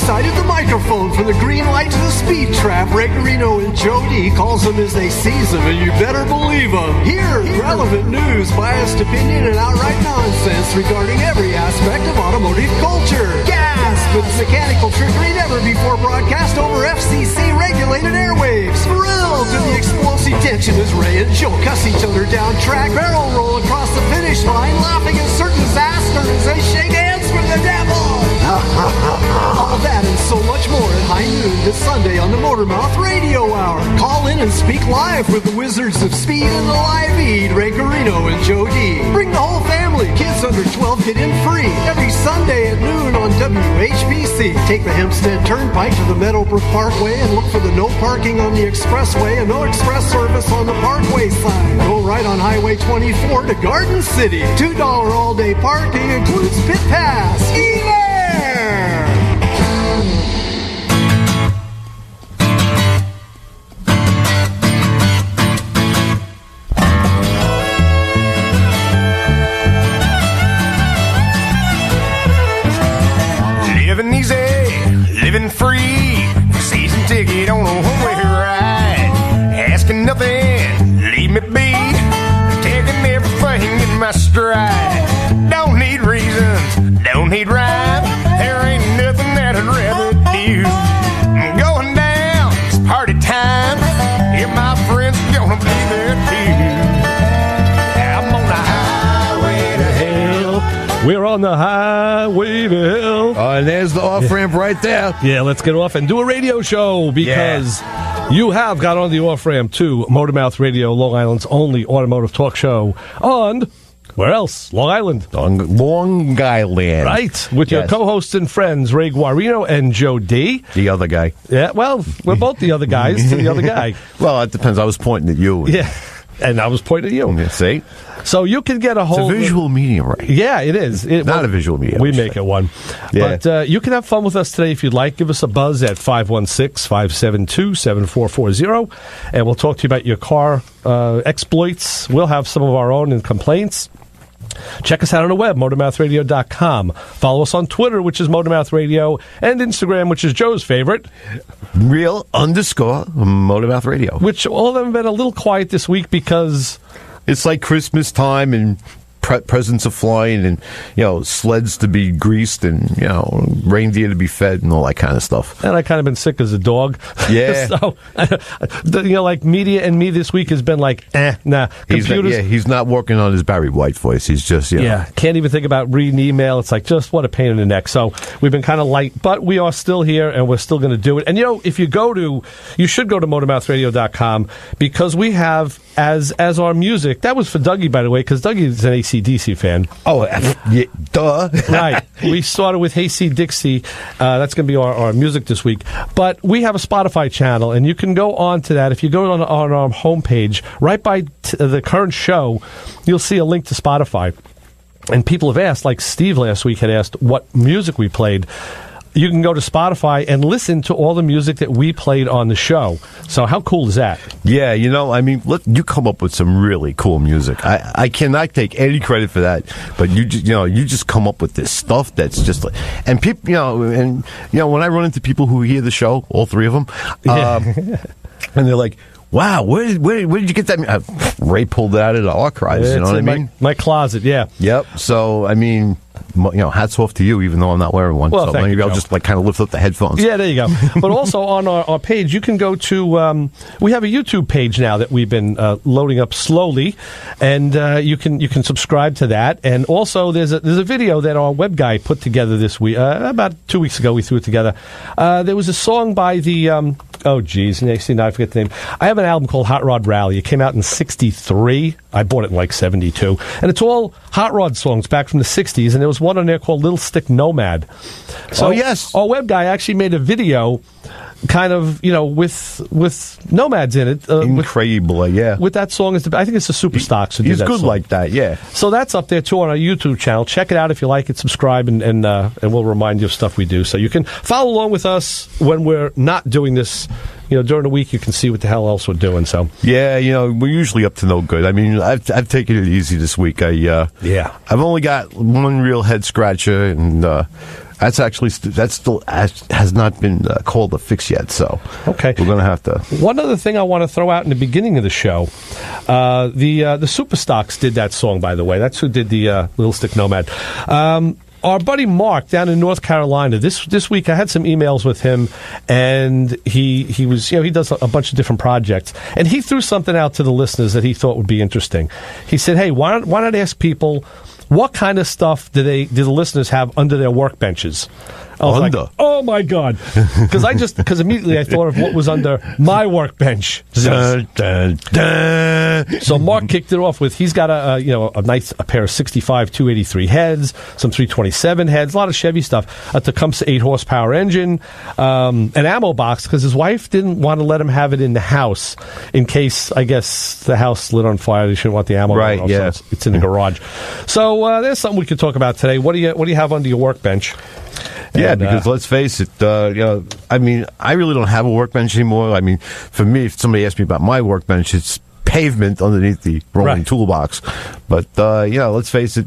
side of the microphone, from the green light to the speed trap, Regarino and Joe D calls them as they sees them, and you better believe them. Hear relevant news, biased opinion, and outright nonsense regarding every aspect of automotive culture. Gasp! With mechanical trickery never before broadcast over FCC-regulated airwaves. Thrilled to the explosive tension as Ray and Joe cuss each other down track, barrel roll across the finish line, laughing at certain disaster as they shake hands with the devil. All that and so much more at high noon this Sunday on the MotorMouth Radio Hour. Call in and speak live with the Wizards of Speed and the Live Eat, Ray Garino and Joe D. Bring the whole family. Kids under 12 get in free every Sunday at noon on WHPC. Take the Hempstead Turnpike to the Meadowbrook Parkway and look for the no parking on the expressway and no express service on the parkway sign. Go right on Highway 24 to Garden City. $2 all-day parking includes pit pass. Living easy, living free, season ticket on a one-way ride. Asking nothing, leave me be, taking everything in my stride. Don't need reasons, don't need rhyme, there ain't nothing that I'd rather do. I'm going down, it's party time, and my friends are gonna be there too. I'm on the highway to hell. We're on the highway to hell. And there's the off-ramp right there. Yeah, let's get off and do a radio show because you have got on the off-ramp to MotorMouth Radio, Long Island's only automotive talk show on, where else? Long Island. Long Island. Right, with your co-hosts and friends, Ray Guarino and Joe D. The other guy. Yeah, well, we're both the other guys to the other guy. Well, it depends. I was pointing at you. Yeah, and I was pointing at you. See? So you can get a whole... It's a visual medium, right? Yeah, it is. Not a visual medium. We make it one. Yeah. But you can have fun with us today if you'd like. Give us a buzz at 516-572-7440, and we'll talk to you about your car exploits. We'll have some of our own and complaints. Check us out on the web, MotorMouthRadio.com. Follow us on Twitter, which is MotorMouth Radio, and Instagram, which is Joe's favorite. _MotorMouth Radio. Which all of them have been a little quiet this week because... It's like Christmas time and presents are flying and, sleds to be greased and, reindeer to be fed and all that kind of stuff. And I kind of been sick as a dog. Yeah. So, like media and me this week has been like, nah. Computers. He's not working on his Barry White voice. He's just, Yeah, can't even think about reading email. It's like, just what a pain in the neck. So we've been kind of light, but we are still here and we're still going to do it. And, if you should go to MotorMouthRadio.com because we have, as our music, that was for Dougie, by the way, because Dougie is an AC/DC fan. Oh, yeah, duh. Right. We started with Hey C Dixie. That's going to be our music this week. But we have a Spotify channel, and you can go on to that. If you go on our homepage, right by the current show, you'll see a link to Spotify. And people have asked, like Steve last week had asked what music we played. You can go to Spotify and listen to all the music that we played on the show. So how cool is that? Yeah, look, you come up with some really cool music. I cannot take any credit for that, but you just come up with this stuff that's just like, and people, when I run into people who hear the show, all three of them, and they're like, wow, where did you get that? Ray pulled it out of the archives, you know what I mean? My closet, yeah. Yep. So, hats off to you, even though I'm not wearing one. Well, so maybe I'll just kind of lift up the headphones. Yeah, there you go. But also on our page, you can go to. We have a YouTube page now that we've been loading up slowly, and you can subscribe to that. And also, there's a video that our web guy put together this week. About 2 weeks ago, we threw it together. There was a song by the. Now I forget the name. I have an album called Hot Rod Rally. It came out in '63. I bought it in like '72, and it's all hot rod songs back from the '60s. And there was one on there called Little Stick Nomad. So yes, our web guy actually made a video, kind of with nomads in it. Incredible, yeah. With that song, I think it's the Super Stocks. He's good song. Like that, yeah. So that's up there too on our YouTube channel. Check it out if you like it. Subscribe, and we'll remind you of stuff we do. So you can follow along with us when we're not doing this. During the week, you can see what the hell else we're doing. So yeah, we're usually up to no good. I mean, I've taken it easy this week. I've only got one real head scratcher, and That's still has not been called a fix yet. So okay, we're going to have to. One other thing I want to throw out in the beginning of the show, the Superstocks did that song, by the way. That's who did the Little Stick Nomad. Our buddy Mark down in North Carolina, this week I had some emails with him, and he was, he does a bunch of different projects, and he threw something out to the listeners that he thought would be interesting. He said, hey, why not ask people what kind of stuff do the listeners have under their workbenches? I was like, oh my God. Because immediately I thought of what was under my workbench. Dun, dun, dun. So Mark kicked it off with, he's got a pair of 65 283 heads, some 327 heads, a lot of Chevy stuff, a Tecumseh 8 horsepower engine, an ammo box, because his wife didn't want to let him have it in the house in case, I guess, the house lit on fire. They shouldn't want the ammo. Right, yeah. So it's in the garage. So there's something we could talk about today. What do you have under your workbench? Yeah, because let's face it, I mean, I really don't have a workbench anymore. I mean, for me, if somebody asked me about my workbench, it's pavement underneath the rolling toolbox. But, let's face it,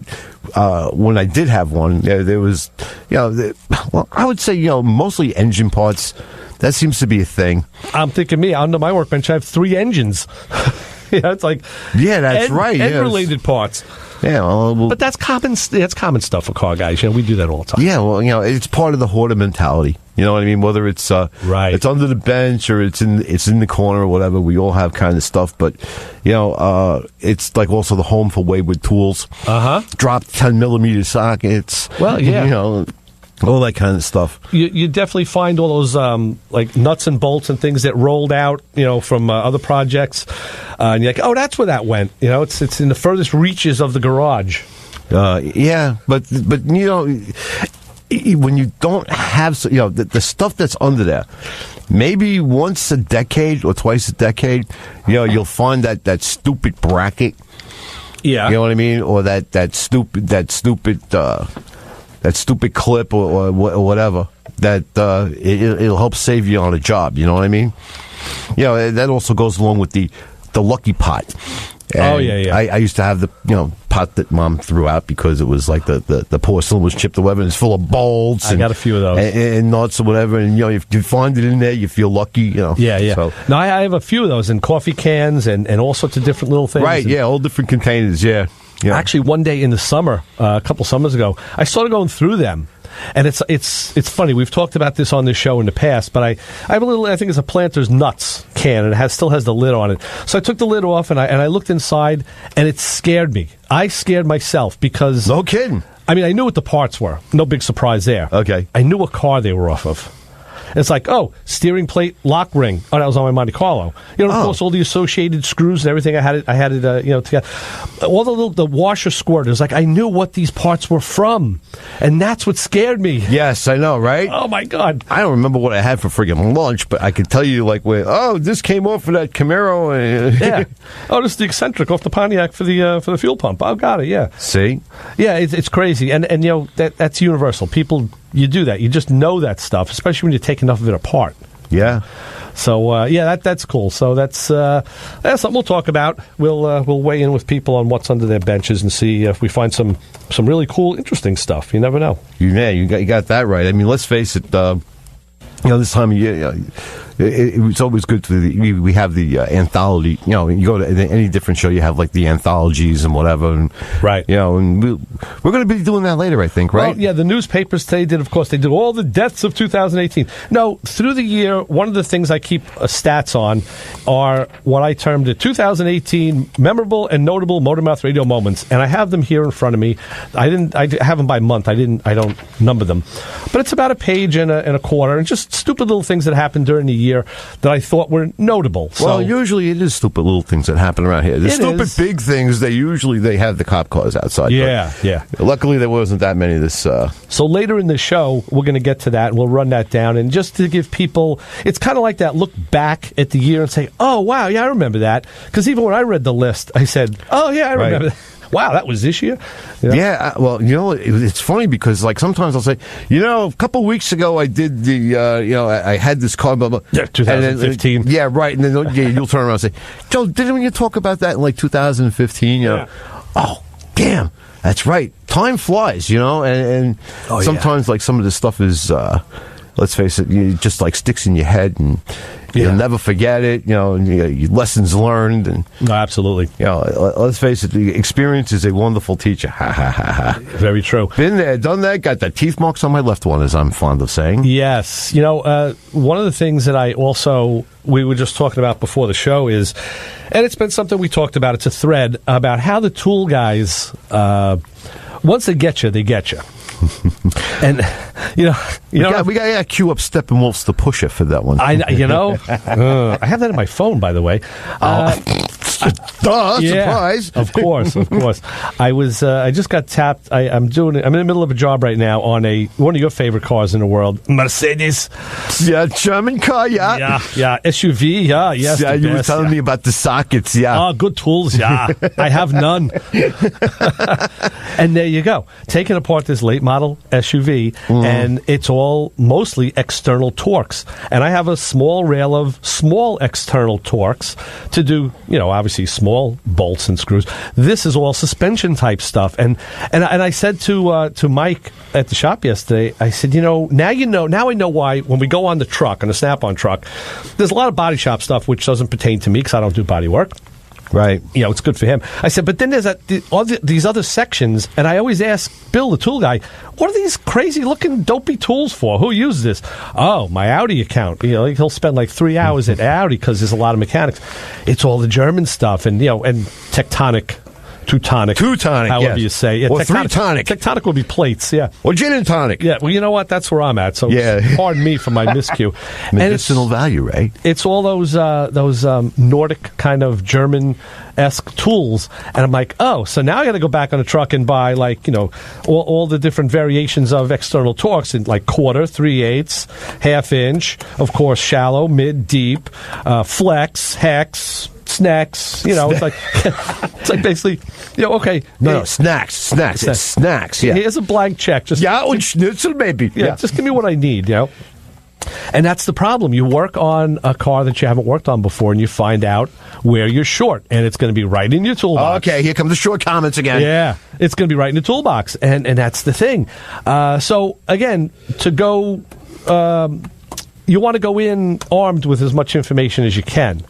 when I did have one, there was, I would say, mostly engine parts. That seems to be a thing. I'm thinking under my workbench, I have 3 engines. It's like that's right. Related parts. Yeah, well, but that's common. That's common stuff for car guys. We do that all the time. Yeah, well, it's part of the hoarder mentality. You know what I mean? Whether it's it's under the bench or it's in the corner or whatever, we all have kind of stuff. But it's like also the home for wayward tools. Dropped 10mm sockets. Well, yeah. All that kind of stuff. You definitely find all those like nuts and bolts and things that rolled out, from other projects, and you're like, oh, that's where that went. It's in the furthest reaches of the garage. Yeah, but when you don't have the stuff that's under there, maybe once a decade or twice a decade, you'll find that stupid bracket. Yeah, you know what I mean, or that stupid. That stupid clip or whatever, that it'll help save you on a job. You know what I mean? That also goes along with the lucky pot. And I used to have the pot that Mom threw out because it was like the porcelain was chipped or whatever, and it's full of bolts. I got a few of those. And nuts or whatever, and if you find it in there, you feel lucky. Yeah. So. No, I have a few of those in coffee cans and all sorts of different little things. Right. Yeah. All different containers. Yeah. Yeah. Actually, one day in the summer, a couple summers ago, I started going through them, and it's funny. We've talked about this on this show in the past, but I have a little. I think it's a Planters Nuts can, and it still has the lid on it. So I took the lid off, and I looked inside, and it scared me. I scared myself because no kidding. I mean, I knew what the parts were. No big surprise there. Okay. I knew what car they were off of. It's like, steering plate lock ring. Oh, that was on my Monte Carlo. Of course, all the associated screws and everything. I had it. Together. All the washer squirters. Like, I knew what these parts were from, and that's what scared me. Yes, I know, right? Oh my God! I don't remember what I had for friggin' lunch, but I can tell you, this came off of that Camaro. Yeah. Oh, this is the eccentric off the Pontiac for the fuel pump. Oh, got it. Yeah. See? Yeah, it's crazy, and that's universal. People. You do that. You just know that stuff, especially when you take enough of it apart. Yeah. So that's cool. So that's something we'll talk about. We'll weigh in with people on what's under their benches and see if we find some really cool, interesting stuff. You never know. You got that right. I mean, let's face it. This time of year, it's always good we have the anthology. You go to any different show, you have like the anthologies and whatever. And, right. And we're going to be doing that later, I think, right? Well, yeah, the newspapers today did all the deaths of 2018. No, through the year, one of the things I keep stats on are what I termed the 2018 memorable and notable MotorMouth Radio moments, and I have them here in front of me. I have them by month. I don't number them, but it's about a page and a quarter, and just stupid little things that happened during the year that I thought were notable. Well, usually it is stupid little things that happen around here. The stupid big things, they have the cop cars outside. Yeah. Luckily, there wasn't that many this... So later in the show, we're going to get to that, and we'll run that down. And just to give people... It's kind of like that look back at the year and say, oh, wow, yeah, I remember that. Because even when I read the list, I said, oh, yeah, I remember that. Wow, that was this year? Yeah, well, it's funny because, sometimes I'll say, a couple of weeks ago I did I had this car, blah, blah. Yeah, 2015. Yeah, right. And then you'll turn around and say, Joe, didn't you talk about that in, 2015? Yeah. Oh, damn. That's right. time flies, and sometimes like some of this stuff is, let's face it, just like sticks in your head, and you'll never forget it. And lessons learned, and no, absolutely. Let's face it, the experience is a wonderful teacher. Ha ha ha ha. Very true. Been there, done that. Got the teeth marks on my left one, as I'm fond of saying. Yes, one of the things that we were just talking about before the show is, and it's been something we talked about. It's a thread about how the tool guys, once they get you, and we got to queue up Steppenwolf's The Pusher for that one. I have that in my phone, by the way. Surprise! Of course. I just got tapped. I'm in the middle of a job right now on one of your favorite cars in the world, Mercedes. Yeah, German car. Yeah, SUV. Yeah, yes. Yeah, you were telling me about the sockets. Yeah, good tools. Yeah, I have none. And there you go, taking apart this late model SUV, and it's all mostly external torques. And I have a small rail of small external torques to do, obviously small bolts and screws. This is all suspension type stuff. And I said to Mike at the shop yesterday, I said, now I know why when we go on the truck, on a Snap-on truck, there's a lot of body shop stuff which doesn't pertain to me because I don't do body work. Right. It's good for him. I said, but then there's these other sections, and I always ask Bill, the tool guy, what are these crazy-looking, dopey tools for? Who uses this? Oh, my Audi account. He'll spend like 3 hours at Audi because there's a lot of mechanics. It's all the German stuff and tectonic. Teutonic, however you say. Yeah, or three-tonic. Tectonic would be plates, yeah. Or gin and tonic. Yeah, well, you know what? That's where I'm at. So pardon me for my miscue. Medicinal value, right? It's all those Nordic kind of German-esque tools. And I'm like, so now I got to go back on the truck and buy all the different variations of external torques in like quarter, 3/8, half-inch, of course, shallow, mid, deep, flex, hex, snacks, it's like basically, okay. No, snacks. It's snacks, yeah. Here's a blank check. Just and schnitzel maybe. Yeah, just give me what I need, And that's the problem. You work on a car that you haven't worked on before, and you find out where you're short, and it's going to be right in your toolbox. Okay, here come the short comments again. Yeah, it's going to be right in the toolbox, and that's the thing. So, again, to go, you want to go in armed with as much information as you can.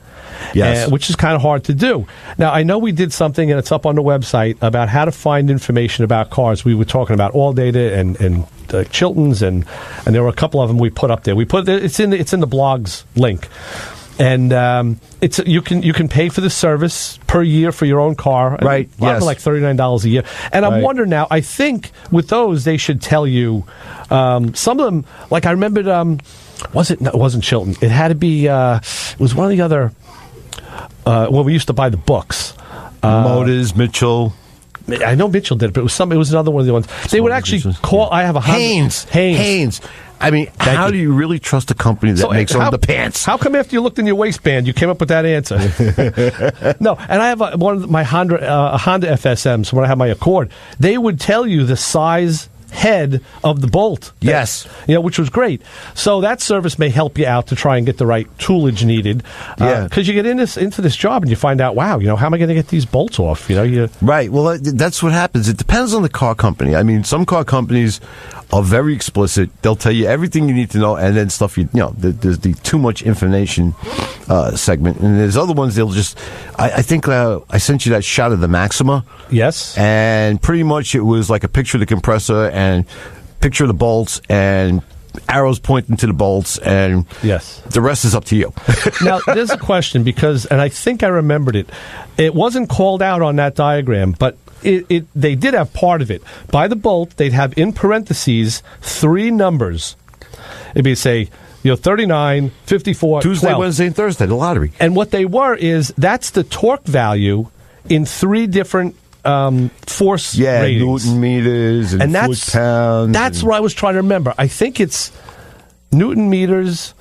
Yes. Which is kind of hard to do. Now, I know we did something, and it's up on the website, about how to find information about cars. We were talking about All Data and Chilton's, and there were a couple of them we put up there. It's in the blogs link. And you can pay for the service per year for your own car. Right, yes. Like $39 a year. And I'm wondering now, I think with those, they should tell you, some of them, like I remembered, it wasn't Chilton. It had to be, it was one of the other, we used to buy the books. Motors, Mitchell. I know Mitchell did it, but it was another one of the ones. They would actually call, I have a Haynes. I mean, how do you really trust a company that makes underpants? How come after you looked in your waistband, you came up with that answer? No, and I have one of my Honda FSMs, when I have my Accord, they would tell you the size head of the bolt. Yes. Which was great. So that service may help you out to try and get the right toolage needed. Because you get into this job and you find out, wow, how am I going to get these bolts off? Right. Well, that's what happens. It depends on the car company. I mean, some car companies are very explicit. They'll tell you everything you need to know, and then stuff there's the too much information segment. And there's other ones they'll just, I think I sent you that shot of the Maxima. Yes. And pretty much it was like a picture of the compressor and picture of the bolts and arrows pointing to the bolts, and yes, the rest is up to you. Now, there's a question, and I think I remembered it. It wasn't called out on that diagram, but they did have part of it. By the bolt, they'd have in parentheses 3 numbers. It'd be, say, 39, 54, Tuesday, 12. Wednesday, and Thursday, the lottery. And what they were is, that's the torque value in 3 different force ratings. Newton meters and foot pounds. That's what I was trying to remember. I think it's Newton meters.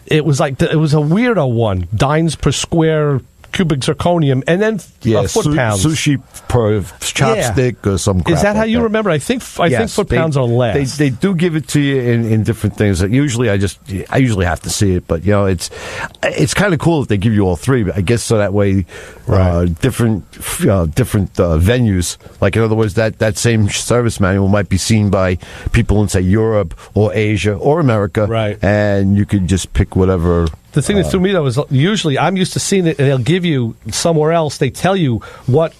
It was a weirdo one. Dynes per square cubic zirconium, and then foot pounds. Sushi per chopstick or some crap. Is that how like you that. remember? I think foot pounds are less. They do give it to you in different things. Usually, I usually have to see it, but it's kind of cool that they give you all three. But I guess so that way, different venues. Like in other words, that same service manual might be seen by people in say Europe or Asia or America, right? And you could just pick whatever. The thing that threw me though is usually I'm used to seeing it, and they'll give you somewhere else. They tell you what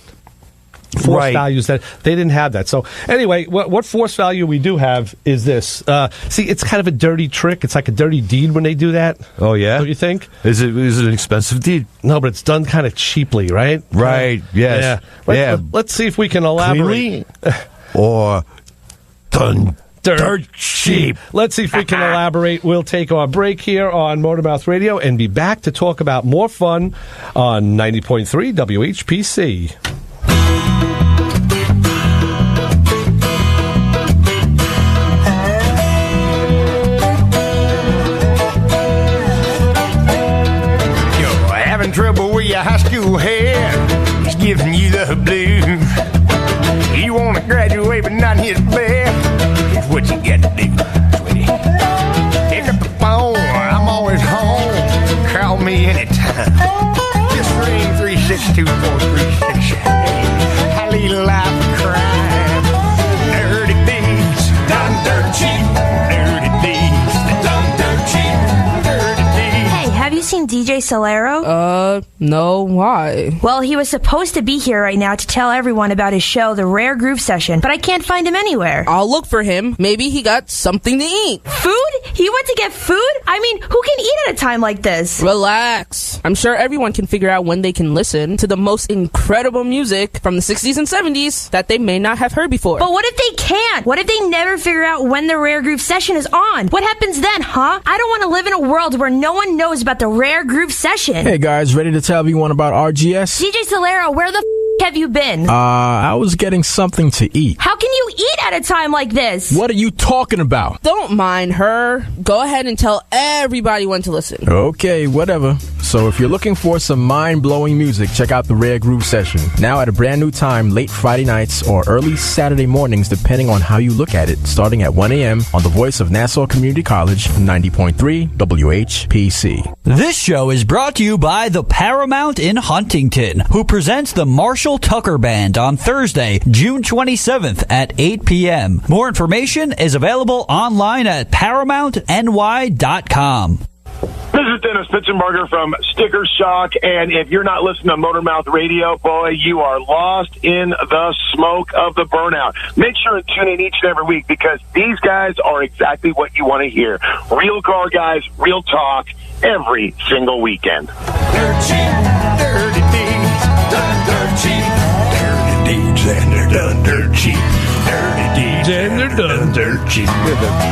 force values that they didn't have that. So anyway, what force value we do have is this. See, it's kind of a dirty trick. It's like a dirty deed when they do that. Oh yeah, don't you think? Is it an expensive deed? No, but it's done kind of cheaply, right? Right. Yes. Yeah. Let's see if we can elaborate. Cleanly or done. Dirt cheap. Let's see if we can elaborate. We'll take our break here on MotorMouth Radio and be back to talk about more fun on 90.3 WHPC. You're having trouble with your high school hair. He's giving you the blues. You want to graduate but not his bed. What you got to do, sweetie? Pick up the phone, I'm always home. Call me anytime. Just ring 362-4368. I lead a life of crime. Dirty deeds, done dirt cheap. Dirty deeds, done dirt cheap. Dirty deeds. Hey, have you seen DJ Solero? No, why? Well, he was supposed to be here right now to tell everyone about his show, The Rare Groove Session, but I can't find him anywhere. I'll look for him. Maybe he got something to eat. Food? He went to get food? I mean, who can eat at a time like this? Relax. I'm sure everyone can figure out when they can listen to the most incredible music from the 60s and 70s that they may not have heard before. But what if they can't? What if they never figure out when the Rare Groove Session is on? What happens then, huh? I don't want to live in a world where no one knows about the Rare Groove Session. Hey guys, ready to tell everyone about RGS? DJ Solero, where the have you been? I was getting something to eat. How can you eat at a time like this? What are you talking about? Don't mind her. Go ahead and tell everybody when to listen. Okay, whatever. So if you're looking for some mind-blowing music, check out the Rare Groove Session. Now at a brand new time, late Friday nights or early Saturday mornings, depending on how you look at it, starting at 1 a.m. on the voice of Nassau Community College, 90.3 WHPC. This show is brought to you by the Paramount in Huntington, who presents the Marshall Tucker Band on Thursday, June 27th at 8 p.m. More information is available online at ParamountNY.com. This is Dennis Pitzenberger from Sticker Shock, and if you're not listening to MotorMouth Radio, boy, you are lost in the smoke of the burnout. Make sure and tune in each and every week because these guys are exactly what you want to hear. Real car guys, real talk, every single weekend. Dirt cheap, dirty deeds, done dirt cheap. Dirty deeds and they're done dirt cheap. Dirty deeds And they're done dirt cheap.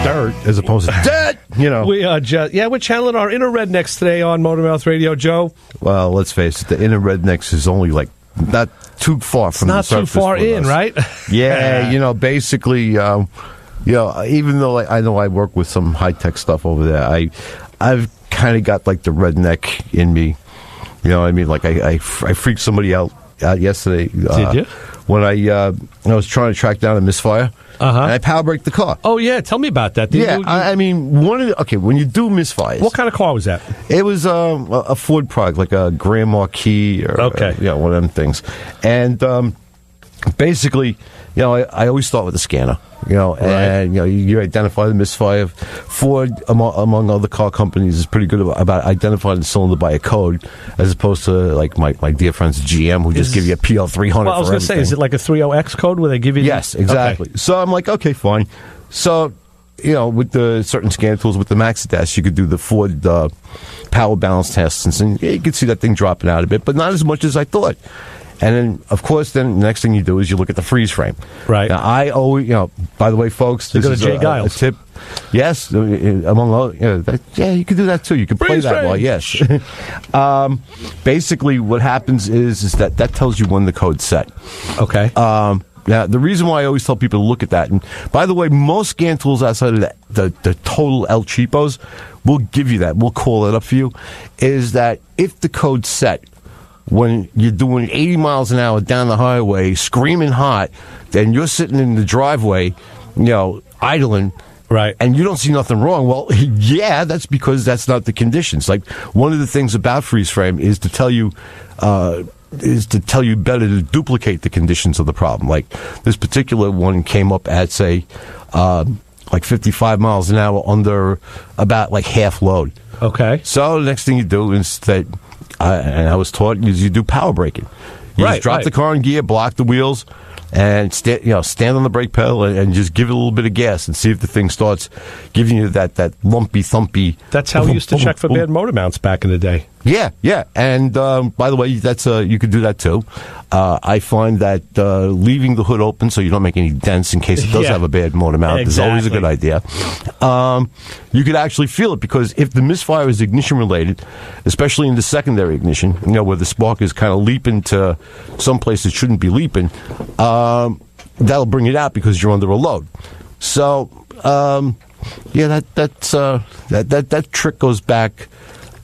Dirt as opposed to dead. We are we're channeling our inner rednecks today on MotorMouth Radio, Joe. Well, let's face it, the inner rednecks is only like not too far from Not the surface. too far in, us. right? Yeah, basically, even though I know I work with some high-tech stuff over there, I've kind of got like the redneck in me. You know what I mean? Like I freaked somebody out yesterday. Did you? When I was trying to track down a misfire, and I power braked the car. Oh, yeah. Tell me about that. I mean, when you do misfires. What kind of car was that? It was a Ford product, like a Grand Marquis or one of them things. And basically, I always start with a scanner. And you identify the misfire. Ford, among other car companies, is pretty good about identifying the cylinder by a code, as opposed to like my dear friends at GM, who just give you a PL300. Well, I was going to say, is it like a 30X code where they give you? Yes, exactly. Okay. So I'm like, okay, fine. So with the certain scan tools, with the MaxiDash, you could do the Ford power balance tests, and you could see that thing dropping out a bit, but not as much as I thought. And then, of course, the next thing you do is you look at the freeze frame. Right. Now, I always, by the way, folks, this is a tip. Yes, among other, you can do that too. You can play that while, yes. Basically, what happens is that tells you when the code's set. Okay. Now, the reason why I always tell people to look at that, and by the way, most scan tools outside of the total El Cheapos will give you that. We'll call it up for you. Is that if the code's set, when you're doing 80 miles an hour down the highway, screaming hot, then you're sitting in the driveway, idling. Right. And you don't see nothing wrong. Well, yeah, that's because that's not the conditions. Like, one of the things about freeze frame is to tell you better to duplicate the conditions of the problem. Like, this particular one came up at, say, like 55 miles an hour under about like half load. Okay. So the next thing you do is that, and I was taught, is you do power braking. You just drop the car in gear, block the wheels, and stand on the brake pedal and just give it a little bit of gas and see if the thing starts giving you that lumpy, thumpy. That's how we used to check for bad motor mounts back in the day. Yeah. And by the way, that's you could do that too. I find that leaving the hood open so you don't make any dents in case it does have a bad motor mount is always a good idea. You could actually feel it, because if the misfire is ignition related, especially in the secondary ignition, where the spark is kind of leaping to some place it shouldn't be leaping, that'll bring it out because you're under a load. So that trick goes back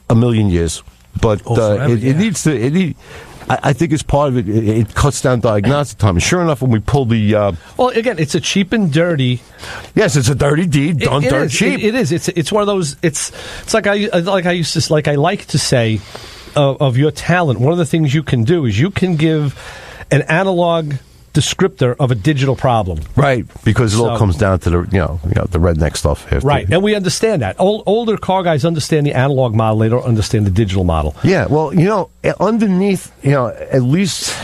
a million years, but it needs to. I think it's part of it. It cuts down diagnostic time. And sure enough, when we pull the well, again, it's a cheap and dirty. Yes, it's a dirty deed done dirt cheap. It is. It's one of those. It's like I like to say of your talent. One of the things you can do is you can give an analog descriptor of a digital problem, right? Because it all comes down to the the redneck stuff, right? And we understand that. Older car guys understand the analog model; they don't understand the digital model. Yeah, well, underneath, at least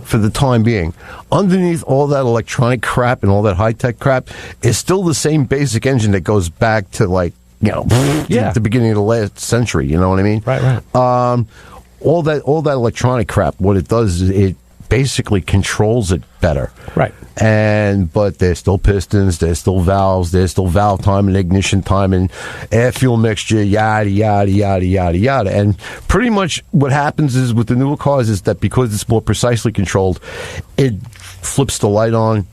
for the time being, underneath all that electronic crap and all that high tech crap is still the same basic engine that goes back to the beginning of the last century. You know what I mean? Right. All that electronic crap. What it does is it basically controls it better. Right. But there's still pistons, there's still valves, there's still valve time and ignition time and air fuel mixture, yada, yada, yada, yada, yada. And pretty much what happens is with the newer cars is that because it's more precisely controlled, it flips the light on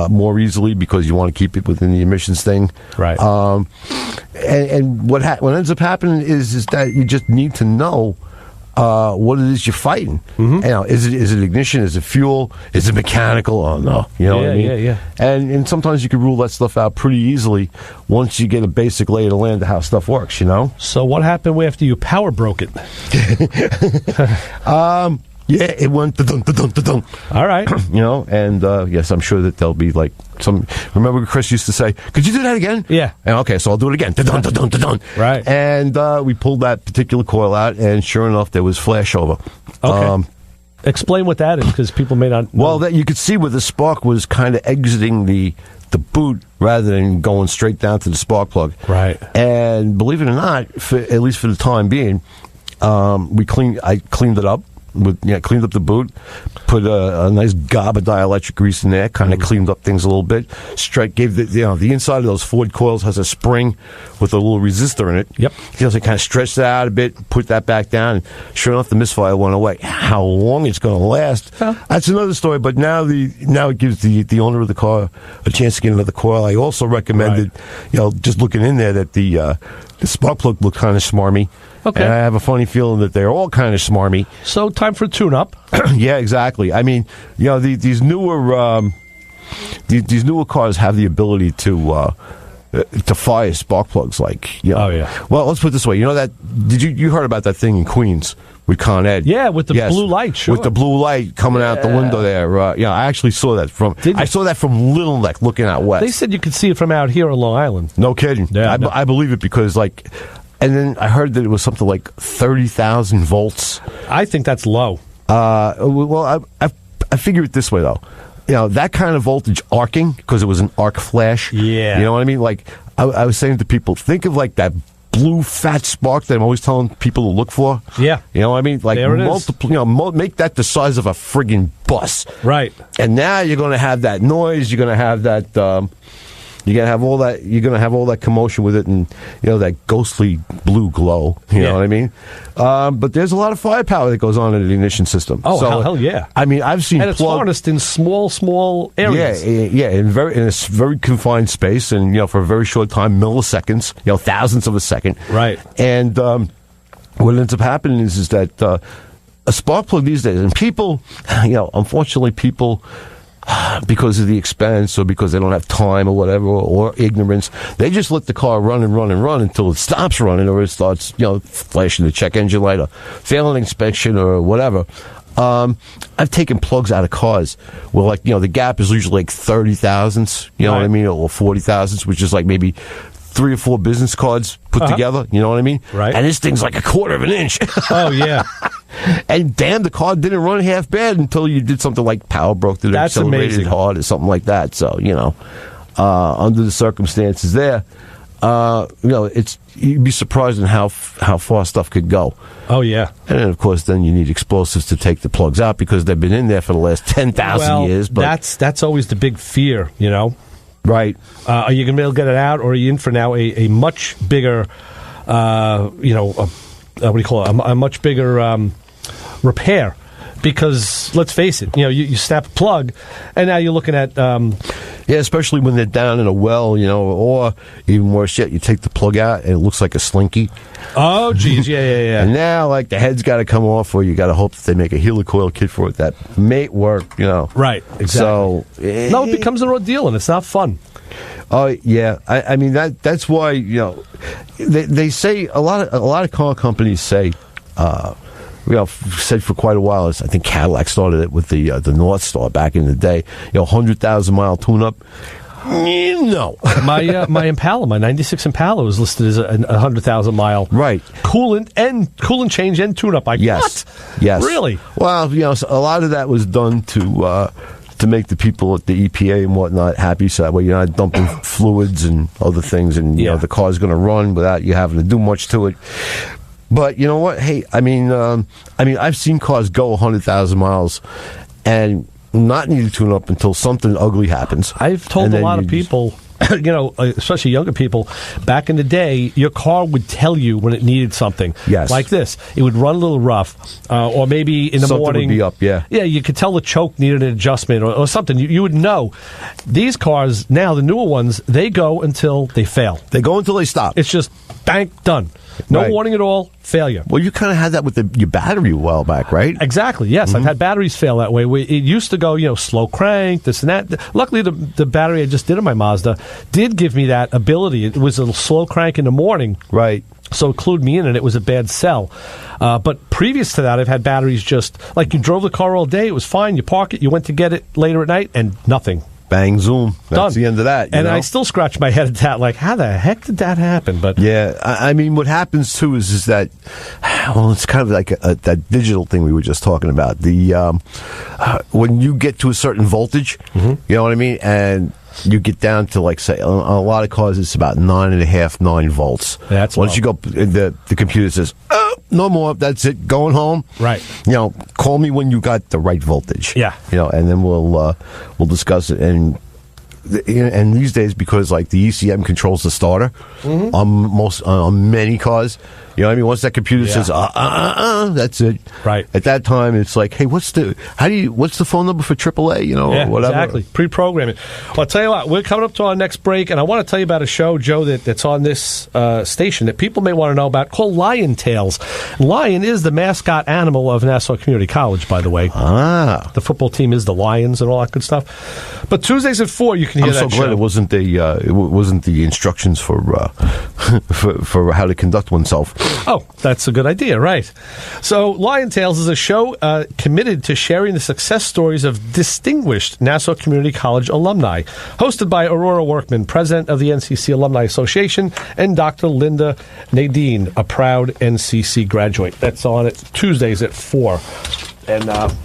more easily because you want to keep it within the emissions thing. Right. And what ends up happening is that you just need to know what it is you're fighting. Mm-hmm. Is it ignition? Is it fuel? Is it mechanical? Oh no, what I mean? Yeah. And sometimes you can rule that stuff out pretty easily once you get a basic lay of the land of how stuff works. So what happened after you power broke it? Yeah, it went da-dun. All right. And yes, I'm sure that there'll be like some. Remember, Chris used to say, "Could you do that again?" Yeah. And okay, so I'll do it again. Da-dun. Right. And we pulled that particular coil out, and sure enough, there was flashover. Okay. Explain what that is, because people may not know. Well, that you could see where the spark was kind of exiting the boot rather than going straight down to the spark plug. Right. And believe it or not, at least for the time being, I cleaned it up. Cleaned up the boot, put a nice gob of dielectric grease in there, kind of cleaned up things a little bit. Gave the inside of those Ford coils has a spring with a little resistor in it. Yep. So kind of stretched that out a bit, put that back down, and sure enough, the misfire went away. How long it's going to last? That's another story. But now it gives the owner of the car a chance to get another coil. I also recommended, just looking in there, that the spark plug looked kind of smarmy. Okay. And I have a funny feeling that they're all kind of smarmy. So time for a tune-up. Yeah, exactly. I mean, these newer cars have the ability to fire spark plugs. Oh yeah. Well, let's put it this way. You heard about that thing in Queens with Con Ed? Yeah, with the blue light. Sure. With the blue light coming out the window there. I actually saw that from Little Neck looking out west. They said you could see it from out here on Long Island. No kidding. Yeah, I believe it because and then I heard that it was something like 30,000 volts. I think that's low. Well, I figure it this way, though. That kind of voltage arcing, because it was an arc flash. Yeah. You know what I mean? I was saying to people, think of that blue fat spark that I'm always telling people to look for. Yeah. You know what I mean? There it is. Make that the size of a friggin' bus. Right. And now you're going to have that noise. You're going to have that... You're gonna have all that. You're gonna have all that commotion with it, and that ghostly blue glow. You know what I mean? But there's a lot of firepower that goes on in the ignition system. Oh, hell yeah! I mean, I've seen and it's harnessed in small areas. Yeah, in a very confined space, and for a very short time, milliseconds, thousandths of a second. Right. And what ends up happening is that a spark plug these days, and people, unfortunately, people, because of the expense or because they don't have time or whatever, or ignorance, they just let the car run and run and run until it stops running or it starts, flashing the check engine light or failing inspection or whatever. I've taken plugs out of cars where, the gap is usually like 30 thousandths, what I mean, or 40 thousandths, which is like maybe 3 or 4 business cards put together, you know what I mean? Right. And this thing's like a quarter of an inch. Oh, yeah. And damn, the car didn't run half bad until you did something like power broke to the accelerated hard or something like that. So, under the circumstances there, you'd be surprised in how far stuff could go. Oh, yeah. And then, of course, then you need explosives to take the plugs out because they've been in there for the last 10,000 years. But that's always the big fear, Right. Are you going to be able to get it out, or are you in for now a much bigger, what do you call it, a much bigger repair? Because, let's face it, you snap a plug, and now you're looking at... yeah, especially when they're down in a well, or even worse yet, you take the plug out, and it looks like a slinky. Oh, geez, yeah. And now, the head's got to come off, or you got to hope that they make a helicoil kit for it that may work, Right, exactly. So... it becomes an ordeal, and it's not fun. Oh yeah, I mean that's why they say a lot of car companies say said for quite a while. I think Cadillac started it with the North Star back in the day. 100,000-mile tune-up. No, my Impala, my '96 Impala was listed as a 100,000-mile right coolant change and tune-up. Yes, what? Yes, really. Well, a lot of that was done to make the people at the EPA and whatnot happy, so that way you're not dumping fluids and other things, and the car's going to run without you having to do much to it. But you know what? Hey, I mean, I've seen cars go 100,000 miles and not need to tune up until something ugly happens. I've told a lot of people, especially younger people, back in the day, your car would tell you when it needed something. Yes. Like this. It would run a little rough, or maybe in the something morning. Would be up, yeah. Yeah, you could tell the choke needed an adjustment or something. You would know. These cars, now, the newer ones, they go until they fail. They go until they stop. It's just, bang, done. No warning at all, failure. Well, you kind of had that with your battery a while back, right? Exactly, yes. Mm-hmm. I've had batteries fail that way. It used to go, slow crank, this and that. Luckily, the battery I just did in my Mazda did give me that ability. It was a slow crank in the morning. Right. So it clued me in, and it was a bad cell. But previous to that, I've had batteries just, like you drove the car all day, it was fine, you park it, you went to get it later at night, and nothing. Bang, zoom. That's Done. the end of that. And I still scratch my head at that, like, how the heck did that happen? But yeah, I mean, what happens too is that, well, it's kind of like that digital thing we were just talking about. The when you get to a certain voltage, you know what I mean, and you get down to, like, say, on a lot of cars, it's about 9 volts. That's once you go, the computer says, no more. That's it. Going home. Right. Call me when you got the right voltage. Yeah. And then we'll discuss it. And these days, because like the ECM controls the starter on many cars, you know what I mean? Once that computer says that's it. Right. At that time, it's like, hey, what's the phone number for AAA? Or whatever. Exactly. Pre-programming. Well, I'll tell you what, we're coming up to our next break, and I want to tell you about a show, Joe, that's on this station that people may want to know about, called Lion Tales. Lion is the mascot animal of Nassau Community College, by the way. The football team is the Lions and all that good stuff. But Tuesdays at 4, you can hear that show. I'm so glad it wasn't the instructions for for how to conduct oneself. Oh, that's a good idea, right. So Lion Tales is a show committed to sharing the success stories of distinguished Nassau Community College alumni, hosted by Aurora Workman, president of the NCC Alumni Association, and Dr. Linda Nadine, a proud NCC graduate. That's on it Tuesdays at 4. And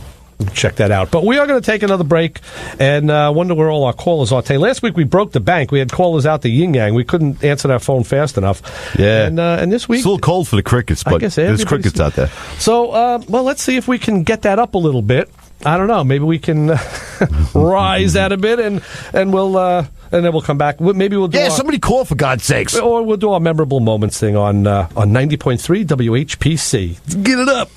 check that out. But we are going to take another break and wonder where all our callers are today. Last week we broke the bank. We had callers out the yin-yang. We couldn't answer that phone fast enough. Yeah. And this week... It's a little cold for the crickets, but there's crickets out there. So, well, let's see if we can get that up a little bit. I don't know. Maybe we can rise that a bit, and we'll... and then we'll come back. Maybe we'll do somebody call, for God's sakes. Or we'll do our memorable moments thing on 90.3 WHPC. Get it up.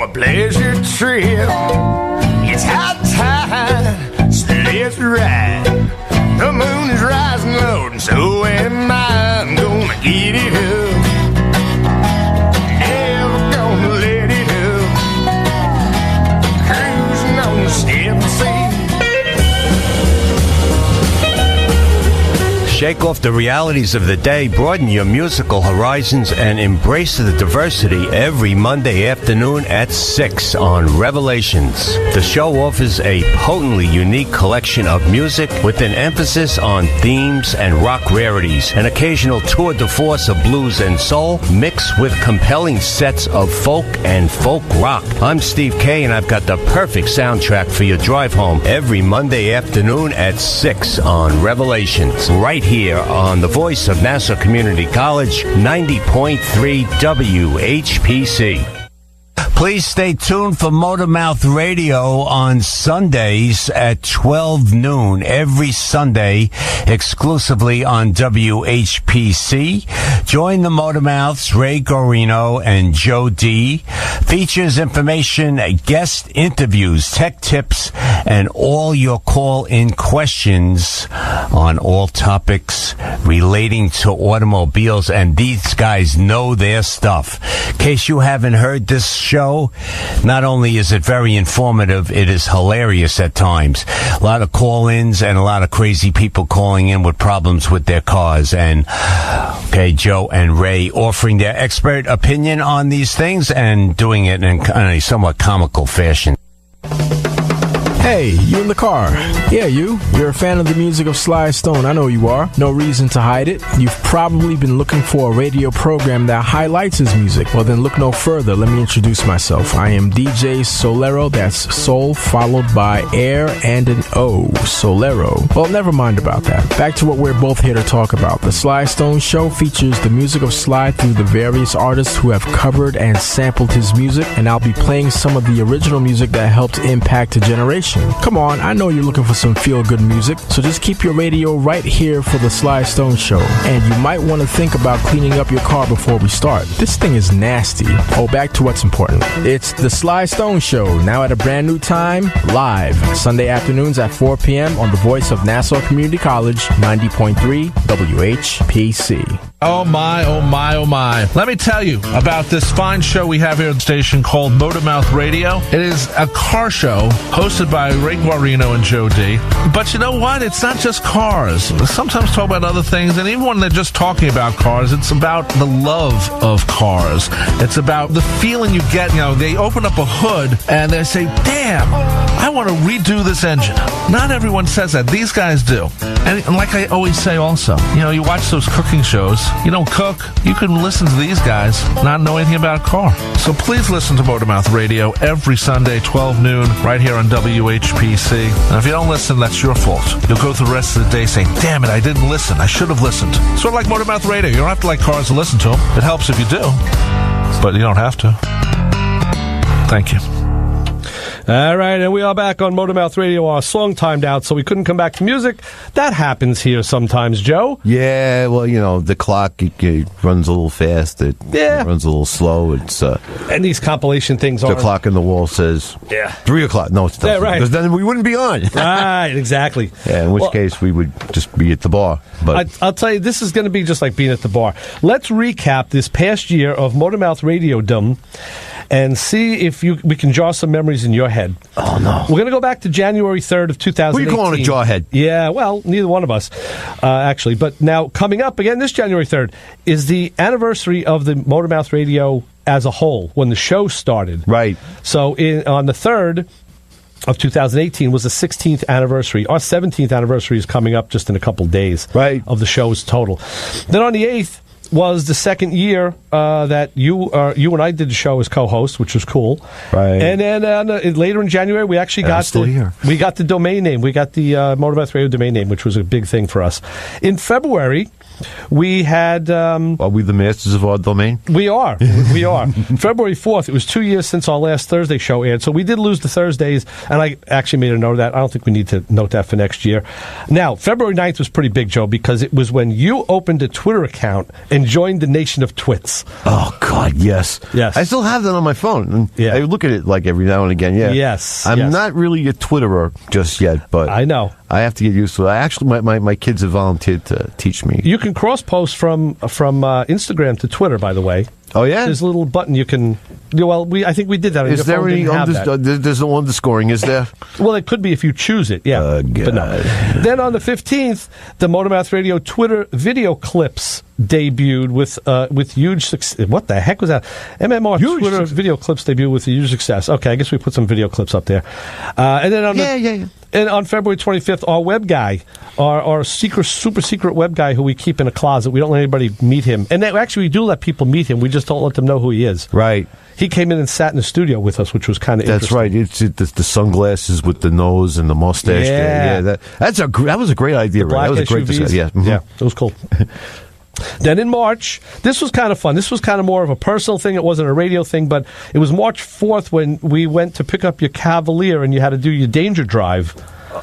on a pleasure trip. It's high tide, so let's ride. The moon is rising low, and so am I. I'm gonna get it up. Never gonna let it up. Cruising on the stepping sea. Shake off the realities of the day, broaden your musical horizons, and embrace the diversity every Monday afternoon at 6 on Revelations. The show offers a potently unique collection of music with an emphasis on themes and rock rarities, an occasional tour de force of blues and soul, mixed with compelling sets of folk and folk rock. I'm Steve K, and I've got the perfect soundtrack for your drive home every Monday afternoon at 6 on Revelations, right here on the voice of Nassau Community College, 90.3 WHPC. Please stay tuned for MotorMouth Radio on Sundays at 12 noon every Sunday, exclusively on WHPC. Join the MotorMouths, Ray Gorino and Joe D. Features information, guest interviews, tech tips, and all your call-in questions on all topics relating to automobiles, and these guys know their stuff. In case you haven't heard this show, not only is it very informative, it is hilarious at times. A lot of call-ins and a lot of crazy people calling in with problems with their cars. And, okay, Joe and Ray offering their expert opinion on these things and doing it in a somewhat comical fashion. Hey, you in the car? Yeah, You're a fan of the music of Sly Stone. I know you are. No reason to hide it. You've probably been looking for a radio program that highlights his music. Well, then look no further. Let me introduce myself. I am DJ Solero. That's Soul followed by air and an O. Solero. Well, never mind about that. Back to what we're both here to talk about. The Sly Stone Show features the music of Sly through the various artists who have covered and sampled his music, and I'll be playing some of the original music that helped impact a generation. Come on, I know you're looking for some feel-good music, so just keep your radio right here for the Sly Stone Show. And you might want to think about cleaning up your car before we start. This thing is nasty. Oh, back to what's important. It's the Sly Stone Show, now at a brand new time, live, Sunday afternoons at 4 p.m. on the voice of Nassau Community College, 90.3 WHPC. Oh my, oh my, oh my. Let me tell you about this fine show we have here at the station called MotorMouth Radio. It is a car show hosted by Ray Guarino and Joe D. But you know what? It's not just cars. Sometimes talk about other things, and even when they're just talking about cars, it's about the love of cars. It's about the feeling you get. You know, they open up a hood and they say, damn, I want to redo this engine. Not everyone says that. These guys do. And like I always say also, you know, you watch those cooking shows, you don't cook, you can listen to these guys, not know anything about a car. So please listen to MotorMouth Radio every Sunday, 12 noon, right here on WHPC. And if you don't listen, that's your fault. You'll go through the rest of the day saying, damn it, I didn't listen. I should have listened. Sort of like MotorMouth Radio. You don't have to like cars to listen to them. It helps if you do, but you don't have to. Thank you. All right, and we are back on MotorMouth Radio. Our song timed out, so we couldn't come back to music. That happens here sometimes, Joe. Yeah, well, you know, the clock it runs a little fast. It runs a little slow. It's and these compilation things are... The clock in the wall says 3 o'clock. No, it doesn't. Yeah, right. Because then we wouldn't be on. Right, exactly. Yeah, in which case we would just be at the bar. But I'll tell you, this is going to be just like being at the bar. Let's recap this past year of MotorMouth Radio-dom and see if we can draw some memories in your head. Oh, no. We're going to go back to January 3rd of 2018. Who are you calling a jawhead? Yeah, well, neither one of us, actually. But now, coming up again this January 3rd is the anniversary of the MotorMouth Radio as a whole, when the show started. Right. So on the 3rd of 2018 was the 16th anniversary. Our 17th anniversary is coming up just in a couple days of the show's total. Then on the 8th, was the second year that you and I did the show as co-hosts, which was cool. Right. And then later in January, we actually got the domain name. We got the MotorMouth Radio domain name, which was a big thing for us. In February, We had... Are we the masters of our domain? We are. We are. February 4th, it was 2 years since our last Thursday show aired, so we did lose the Thursdays, and I actually made a note of that. I don't think we need to note that for next year. Now, February 9th was pretty big, Joe, because it was when you opened a Twitter account and joined the Nation of Twits. Oh, God, yes. Yes. I still have that on my phone. Yeah. I look at it like every now and again, yeah. Yes. I'm not really a Twitterer just yet, but... I know. I have to get used to it. I actually, my kids have volunteered to teach me. You can cross-post from Instagram to Twitter, by the way. Oh, yeah? There's a little button you can... Well, I think we did that. Is there any... There's no underscoring, is there? Well, it could be if you choose it, yeah. But no. Then on the 15th, the MotorMouth Radio Twitter video clips debuted with huge success. What the heck was that? MMR huge Twitter video clips debuted with huge success. Okay, I guess we put some video clips up there. And then on and on February 25th, our web guy, our super secret web guy who we keep in a closet, we don't let anybody meet him. And actually, we do let people meet him. We just don't let them know who he is. Right. He came in and sat in the studio with us, which was kind of interesting. That's right. It's the sunglasses with the nose and the mustache. Yeah. That was a great idea. Right? That was a great SUVs. design. Yeah. Mm-hmm. Yeah, it was cool. Then in March, this was kind of fun. This was kind of more of a personal thing. It wasn't a radio thing, but it was March 4th when we went to pick up your Cavalier and you had to do your danger drive.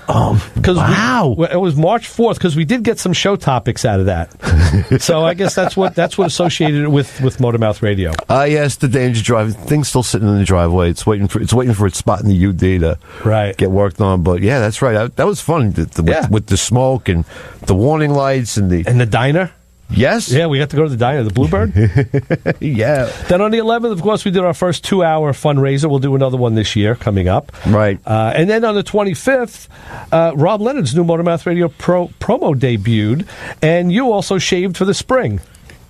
Oh, wow. It was March 4th because we did get some show topics out of that. So I guess that's what associated it with MotorMouth Radio. Yes, the danger drive. Thing's still sitting in the driveway. It's waiting for its spot in the UD to get worked on. But yeah, that's right. That was fun with the smoke and the warning lights and the diner. Yes. Yeah, we got to go to the diner, the Bluebird. Yeah. Then on the 11th, of course, we did our first 2-hour fundraiser. We'll do another one this year coming up. Right. And then on the 25th, Rob Leonard's new MotorMouth Radio promo debuted, and you also shaved for the spring.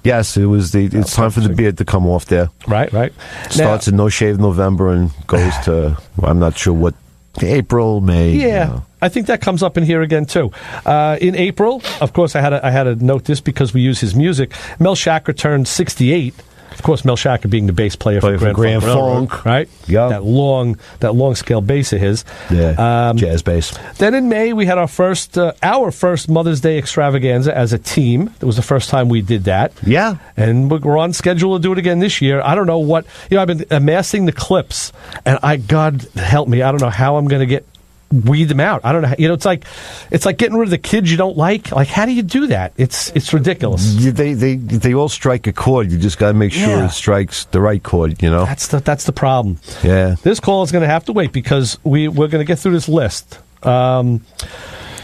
Yes, it's time for the beard to come off there. Right. Starts in No Shave November and goes to, I'm not sure what, April, May. Yeah. I think that comes up in here again too. In April, of course, I had to note this because we use his music. Mel Shacker turned 68. Of course, Mel Shacker being the bass player for Grand Funk, right? Yeah, that long scale bass of his. Yeah, jazz bass. Then in May, we had our first Mother's Day extravaganza as a team. It was the first time we did that. Yeah, and we're on schedule to do it again this year. I don't know what I've been amassing the clips, and God help me, I don't know how I'm going to weed them out. I don't know. It's like getting rid of the kids you don't like. Like, how do you do that? It's ridiculous. They all strike a chord. You just got to make sure it strikes the right chord. That's the problem. Yeah. This call is going to have to wait because we're going to get through this list. In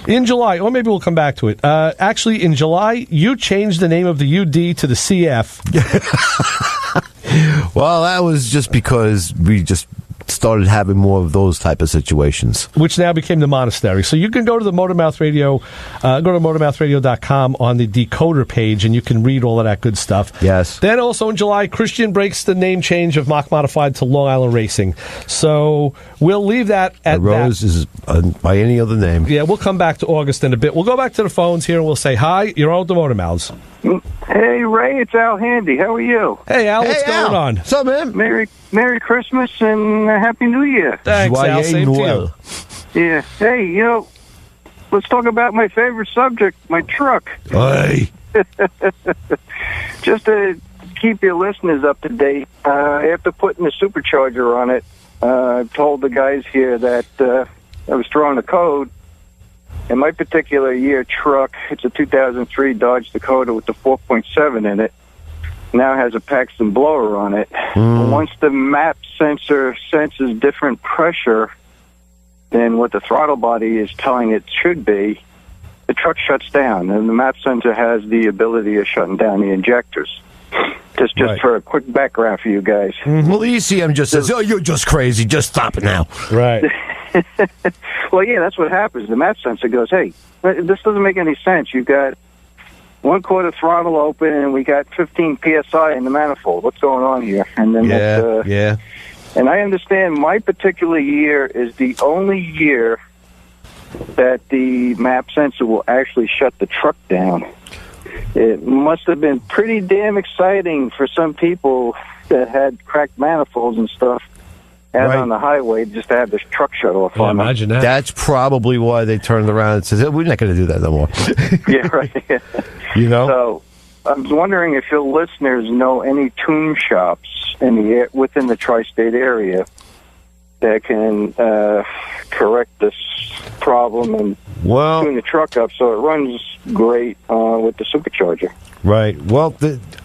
July, or maybe we'll come back to it. Actually, in July, you changed the name of the UD to the CF. Well, that was just because we just started having more of those type of situations, which now became the monastery. So you can go to the MotorMouth Radio, go to MotorMouthRadio.com on the decoder page, and you can read all of that good stuff. Yes. Then also in July, Christian breaks the name change of Mach Modified to Long Island Racing. So we'll leave that at Rose is by any other name. Yeah, we'll come back to August in a bit. We'll go back to the phones here and we'll say hi. You're on with the MotorMouths. Hey, Ray, it's Al Handy. How are you? Hey, Al, what's going on? What's up, man? Merry Christmas and Happy New Year. Thanks, Al. Same to you. Yeah. Hey, let's talk about my favorite subject, my truck. Hey. Just to keep your listeners up to date, after putting the supercharger on it, I told the guys here that I was throwing a code. In my particular year truck, it's a 2003 Dodge Dakota with the 4.7 in it. Now has a Paxton blower on it. Once the map sensor senses different pressure than what the throttle body is telling it should be, the truck shuts down, and the map sensor has the ability of shutting down the injectors. Just for a quick background for you guys. Well, the ECM just says, you're just crazy. Just stop it now. Right. Well, yeah, that's what happens. The map sensor goes, hey, this doesn't make any sense. You've got 1/4 throttle open, and we got 15 PSI in the manifold. What's going on here? And then yeah. And I understand my particular year is the only year that the map sensor will actually shut the truck down. It must have been pretty damn exciting for some people that had cracked manifolds and stuff out on the highway just to have this truck shut off on them. Imagine that. That's probably why they turned around and said, we're not going to do that no more. Yeah, right. You know? So I was wondering if your listeners know any tune shops within the tri-state area that can correct this problem and tune the truck up so it runs great with the supercharger. Right. Well,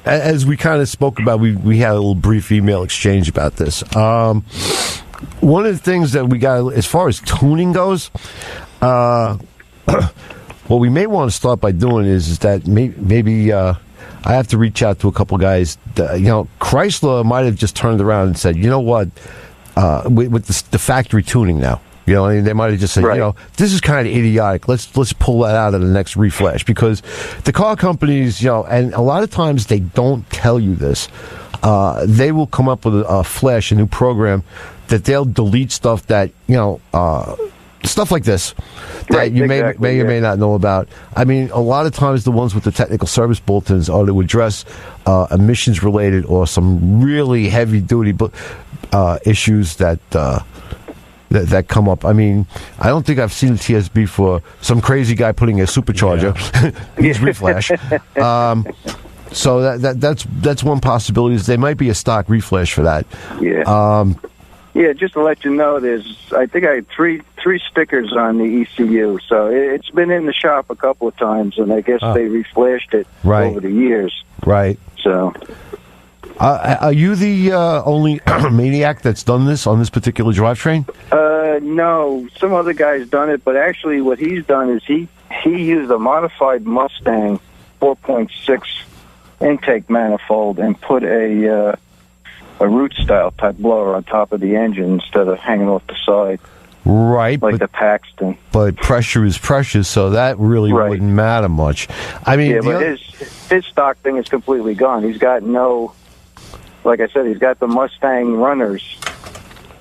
as we kind of spoke about, we had a little brief email exchange about this. One of the things that we got, as far as tuning goes, what we may want to start by doing is that maybe I have to reach out to a couple guys. Chrysler might have just turned around and said, you know what, with the factory tuning now. They might have just said, this is kind of idiotic. Let's pull that out of the next reflash, because the car companies, and a lot of times they don't tell you this. They will come up with a flash, a new program that they'll delete stuff that, stuff like this that you may or may not know about. I mean, a lot of times the ones with the technical service bulletins are to address emissions related or some really heavy duty issues that come up. I mean, I don't think I've seen a TSB for some crazy guy putting a supercharger in his reflash. So that's one possibility. Is there might be a stock reflash for that. Yeah. Just to let you know, I think I had three stickers on the ECU, so it's been in the shop a couple of times, and I guess they reflashed it over the years. Right. So. Are you the only maniac that's done this on this particular drivetrain? No, some other guy's done it, but actually what he's done is he used a modified Mustang 4.6 intake manifold and put a root-style type blower on top of the engine instead of hanging off the side. Right. Like the Paxton. But pressure is precious, so that really wouldn't matter much. I mean, but his stock thing is completely gone. He's got like I said, he's got the Mustang runners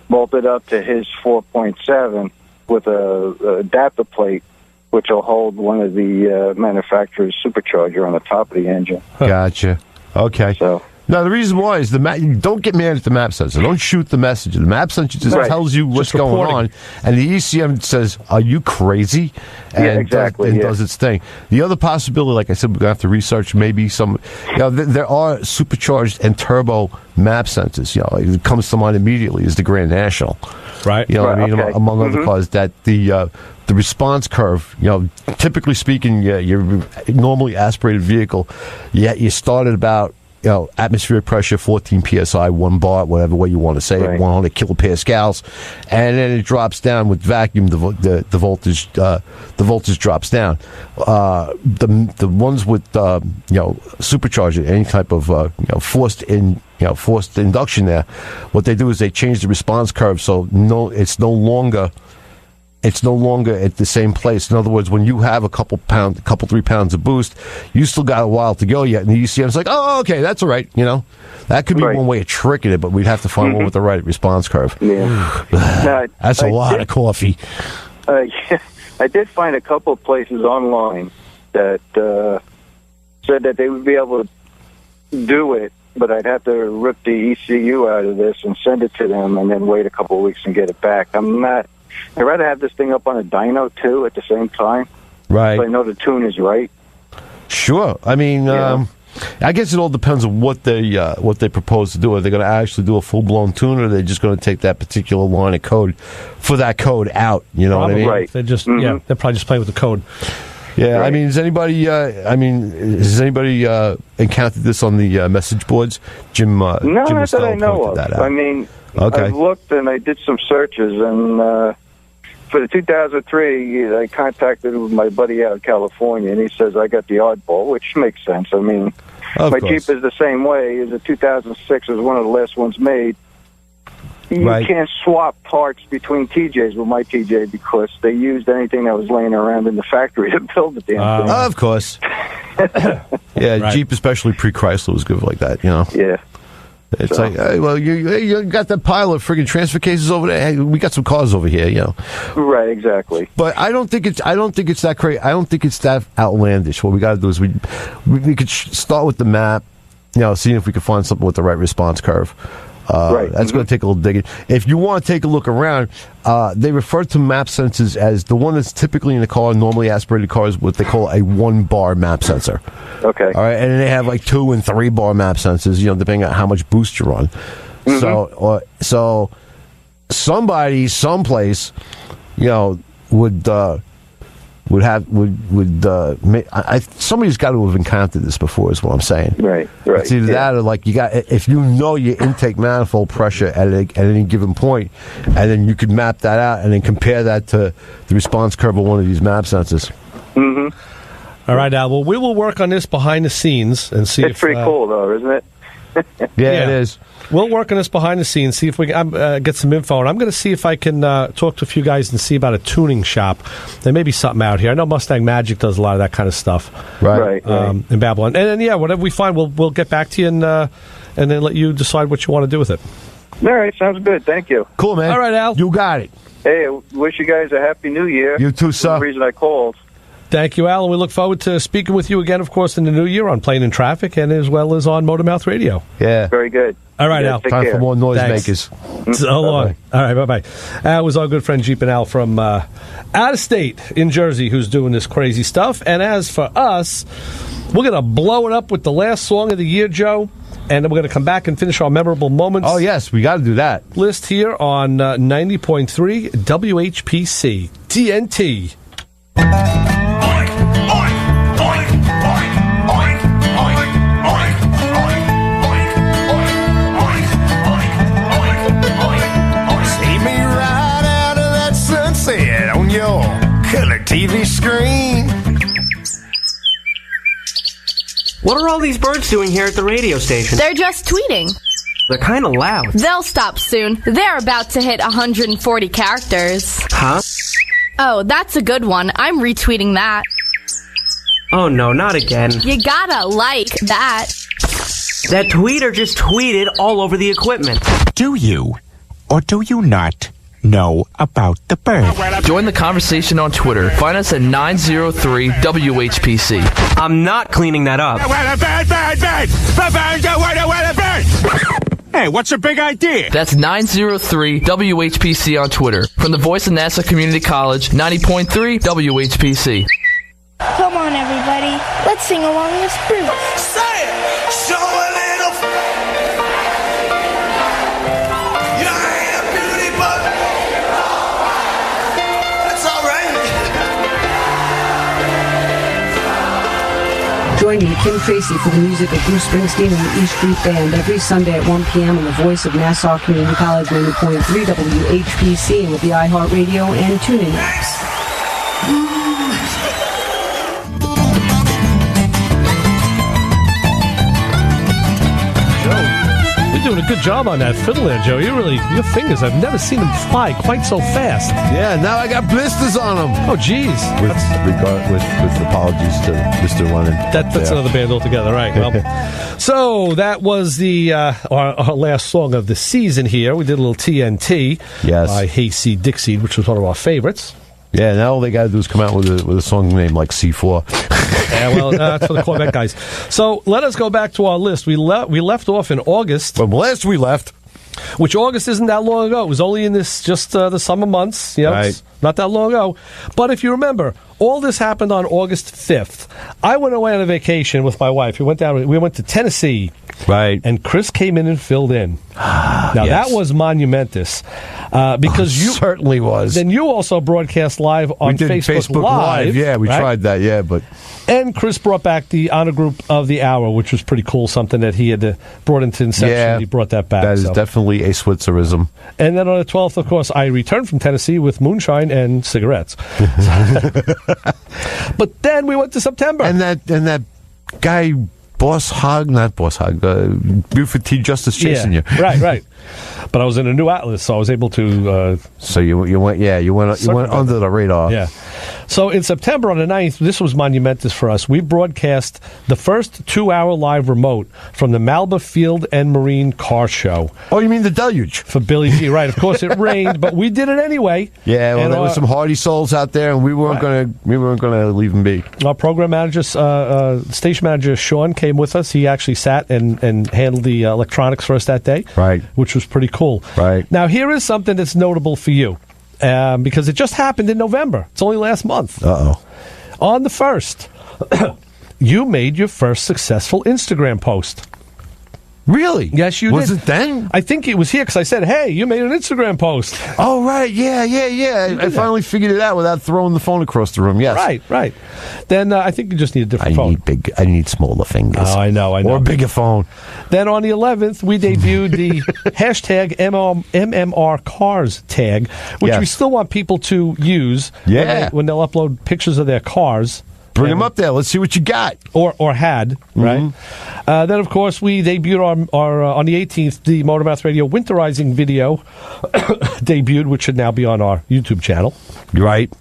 bolted up to his 4.7 with a adapter plate, which will hold one of the manufacturer's supercharger on the top of the engine. Gotcha. Okay. So. Now, the reason why is don't get mad at the map sensor. Don't shoot the message. The map sensor just tells you what's going on, and the ECM says, are you crazy? And does its thing. The other possibility, like I said, we're going to have to research maybe some, there are supercharged and turbo map sensors. It comes to mind immediately is the Grand National. Right. Among other cars, that the response curve, typically speaking, your normally aspirated vehicle, you start at about, atmospheric pressure, 14 psi, 1 bar, whatever way you want to say it, 100 kilopascals, and then it drops down with vacuum. The voltage drops down. The ones with supercharger, any type of forced induction there, what they do is they change the response curve, so it's no longer at the same place. In other words, when you have a couple 3 pounds of boost, you still got a while to go yet. And the ECM's like, oh, okay, that's all right. That could be one way of tricking it, but we'd have to find one with the right response curve. Yeah. That's a lot of coffee. I did find a couple of places online that said that they would be able to do it, but I'd have to rip the ECU out of this and send it to them and then wait a couple of weeks and get it back. I'd rather have this thing up on a dyno, too, at the same time. Right. So I know the tune is right. Sure. I mean, I guess it all depends on what they propose to do. Are they going to actually do a full-blown tune, or are they just going to take that particular line of code for that code out? You know what I mean? Right. They're just, they're probably just playing with the code. Yeah, right. I mean, has anybody encountered this on the message boards? Jim, no, Jim not that I know of. I mean, I've looked and I did some searches, and for the 2003, I contacted my buddy out in California, and he says I got the oddball, which makes sense. I mean, my Jeep is the same way. The 2006 is one of the last ones made. You can't swap parts between TJs with my TJ because they used anything that was laying around in the factory to build the damn thing. Of course. Jeep, especially pre-Chrysler, was good like that, Yeah. It's like, hey, well, you got that pile of friggin' transfer cases over there. Hey, we got some cars over here, Right, exactly. But I don't think it's that crazy. I don't think it's that outlandish. What we got to do is we could start with the map, seeing if we can find something with the right response curve. Right. That's going to take a little digging. If you want to take a look around, they refer to map sensors as the one that's typically in the car, normally aspirated cars, what they call a 1-bar map sensor. Okay. All right, and then they have like 2 and 3 bar map sensors, depending on how much boost you're on. So somebody, someplace, somebody's got to have encountered this before, is what I'm saying. Right. It's either that or like if you know your intake manifold pressure at any given point, and then you could map that out and then compare that to the response curve of one of these map sensors. Mm-hmm. All right, Al. Well, we will work on this behind the scenes and see. It's pretty cool, though, isn't it? Yeah, it is. We'll work on this behind the scenes, see if we can get some info. And I'm going to see if I can talk to a few guys and see about a tuning shop. There may be something out here. I know Mustang Magic does a lot of that kind of stuff. Right. In Babylon. And then, whatever we find, we'll get back to you and then let you decide what you want to do with it. All right, sounds good. Thank you. Cool, man. All right, Al. You got it. Hey, I wish you guys a happy new year. You too, sir. That's the reason I called. Thank you, Al, and we look forward to speaking with you again, of course, in the new year on Plane and Traffic, and as well as on MotorMouth Radio. Yeah. Very good. All right, Al. Time for more noisemakers. So long. All right, bye-bye. That was our good friend Jeep and Al from out of state in Jersey who's doing this crazy stuff. And as for us, we're going to blow it up with the last song of the year, Joe, and then we're going to come back and finish our memorable moments. Oh, yes, we got to do that. List here on 90.3 WHPC TNT. On your color TV screen. What are all these birds doing here at the radio station? They're just tweeting. They're kind of loud. They'll stop soon. They're about to hit 140 characters. Huh? Oh, that's a good one. I'm retweeting that. Oh no, not again. You gotta like that. That tweeter just tweeted all over the equipment. Do you, or do you not know about the bird? Join the conversation on Twitter. Find us at 903-WHPC. I'm not cleaning that up. Hey, what's your big idea? That's 903-WHPC on Twitter. From the voice of NASA Community College, 90.3 WHPC. Come on, everybody. Let's sing along with Bruce. Say it! Show a little... Join me, Kim Tracy, for the music of Bruce Springsteen and the E Street Band every Sunday at 1 p.m. on the voice of Nassau Community College 90.3 WHPC and with the iHeartRadio and TuneIn apps. You're doing a good job on that fiddle there, Joe. Your fingers, I've never seen them fly quite so fast. Yeah, now I got blisters on them. Oh, geez. With apologies to Mr. Lennon. That's another band altogether, right? Well, so that was the our last song of the season here. We did a little TNT by Hayseed Dixie, which was one of our favorites. Yeah, now all they got to do is come out with a song name like C4. Yeah, well, that's for the Corvette guys. So let us go back to our list. We left off in August. From last we left. Which August isn't that long ago. It was only in the summer months. Right. It's not that long ago. But if you remember, all this happened on August 5th. I went away on a vacation with my wife. We went to Tennessee. Right. And Chris came in and filled in. Now, that was monumentous. Because you certainly was. Then you also broadcast live on Facebook Live. Yeah, we tried that, but... And Chris brought back the Honor Group of the Hour, which was pretty cool, something that he had brought into inception. Yeah, he brought that back. That is definitely a Switzerism. And then on the 12th, of course, I returned from Tennessee with moonshine and cigarettes. But then we went to September. And that guy... Buford T. Justice chasing you. Right. But I was in a new Atlas, so I was able to... so you went under the radar. Yeah. So in September on the 9th, this was monumentous for us. We broadcast the first 2-hour live remote from the Malba Field and Marine Car Show. Oh, you mean the deluge? For Billy G. Right. Of course, it rained, but we did it anyway. Yeah, well, there were some hardy souls out there, and we weren't going to leave them be. Our program manager, station manager Sean, came with us. He actually sat and handled the electronics for us that day. Right. Which which was pretty cool. Right. Now, here is something that's notable for you, because it just happened in November. It's only last month. Uh-oh. On the 1st, you made your first successful Instagram post. Really? Yes, you Was did. it then? I think it was here because I said, hey, you made an Instagram post. Oh, right. Yeah. I finally figured it out without throwing the phone across the room. Yes. Right. Then I think you just need a different phone. I need smaller fingers. Oh, I know. Or a bigger phone. Then on the 11th, we debuted the hashtag MMR Cars tag, which we still want people to use when they'll upload pictures of their cars. Bring them up there. Let's see what you got. Or had, right? Then, of course, we debuted our on the 18th, the MotorMouth Radio winterizing video debuted, which should now be on our YouTube channel. Right.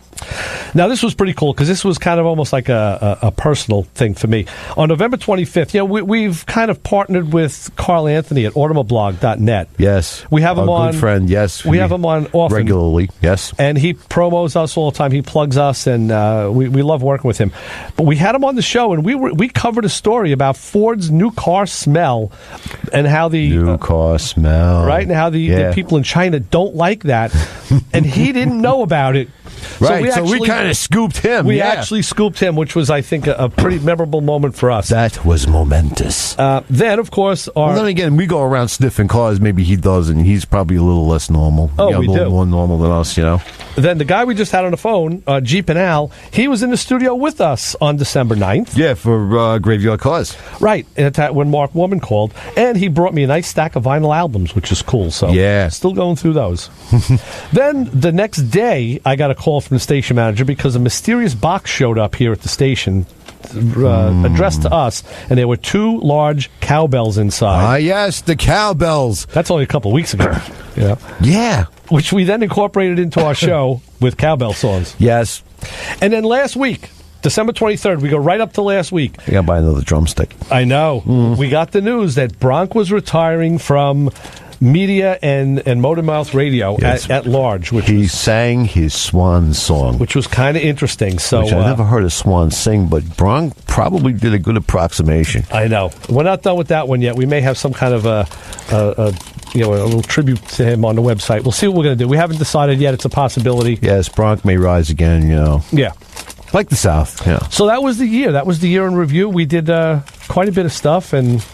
Now, this was pretty cool because this was kind of almost like a personal thing for me. On November 25th, we've kind of partnered with Carl Anthony at automoblog.net. Yes. We have him on. Good friend, yes. We have him on often. Regularly, yes. And he promos us all the time. He plugs us, and we love working with him. But we had him on the show, and we covered a story about Ford's new car smell and how the... New car smell. Right, and how the people in China don't like that. And he didn't know about it. Right, so we kind of scooped him. We actually scooped him, which was, I think, a pretty memorable moment for us. That was momentous. Then, of course, then again, we go around sniffing cars. Maybe he does, and he's probably a little less normal. Oh, we do. A little more normal than us, Then the guy we just had on the phone, Jeep and Al, he was in the studio with us on December 9th. Yeah, for Graveyard Cars. Right, when Mark Woman called. And he brought me a nice stack of vinyl albums, which is cool. So still going through those. Then the next day, I got a call from the station manager because a mysterious box showed up here at the station addressed to us, and there were 2 large cowbells inside. Ah, yes, the cowbells. That's only a couple of weeks ago. Yeah. Which we then incorporated into our show with cowbell songs. Yes. And then last week, December 23rd, we go right up to last week. I got to buy another drumstick. I know. We got the news that Bronk was retiring from media and MotorMouth Radio at large. Which he sang his swan song. Which was kind of interesting. So, which I never heard a swan sing, but Bronk probably did a good approximation. I know. We're not done with that one yet. We may have some kind of a little tribute to him on the website. We'll see what we're going to do. We haven't decided yet. It's a possibility. Yes, Bronk may rise again, Yeah. Like the South, So that was the year. That was the year in review. We did quite a bit of stuff, and...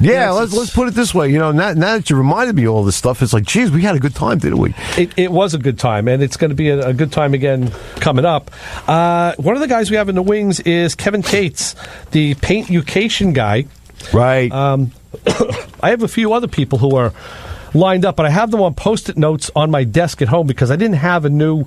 Yeah, let's put it this way. Now that you reminded me of all this stuff, it's like, geez, we had a good time, didn't we? It was a good time, and it's going to be a good time again coming up. One of the guys we have in the wings is Kevin Cates, the Paint Education guy. Right. I have a few other people who are lined up, but I have them on Post-it notes on my desk at home because I didn't have a new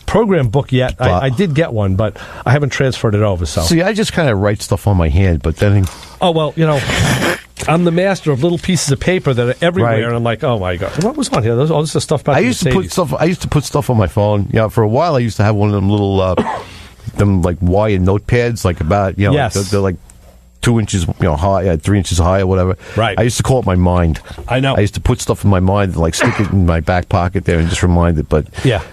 program book yet. I did get one, but I haven't transferred it over. So see, I just kind of write stuff on my hand, but then I'm the master of little pieces of paper that are everywhere, and I'm like, oh my god, what was on here? All this stuff about I used to put stuff on my phone. For a while I used to have one of them little them like wire notepads, like about they're like 2 inches high, 3 inches high, or whatever. Right. I used to call it my mind. I know. I used to put stuff in my mind and like stick it in my back pocket there and just remind it. But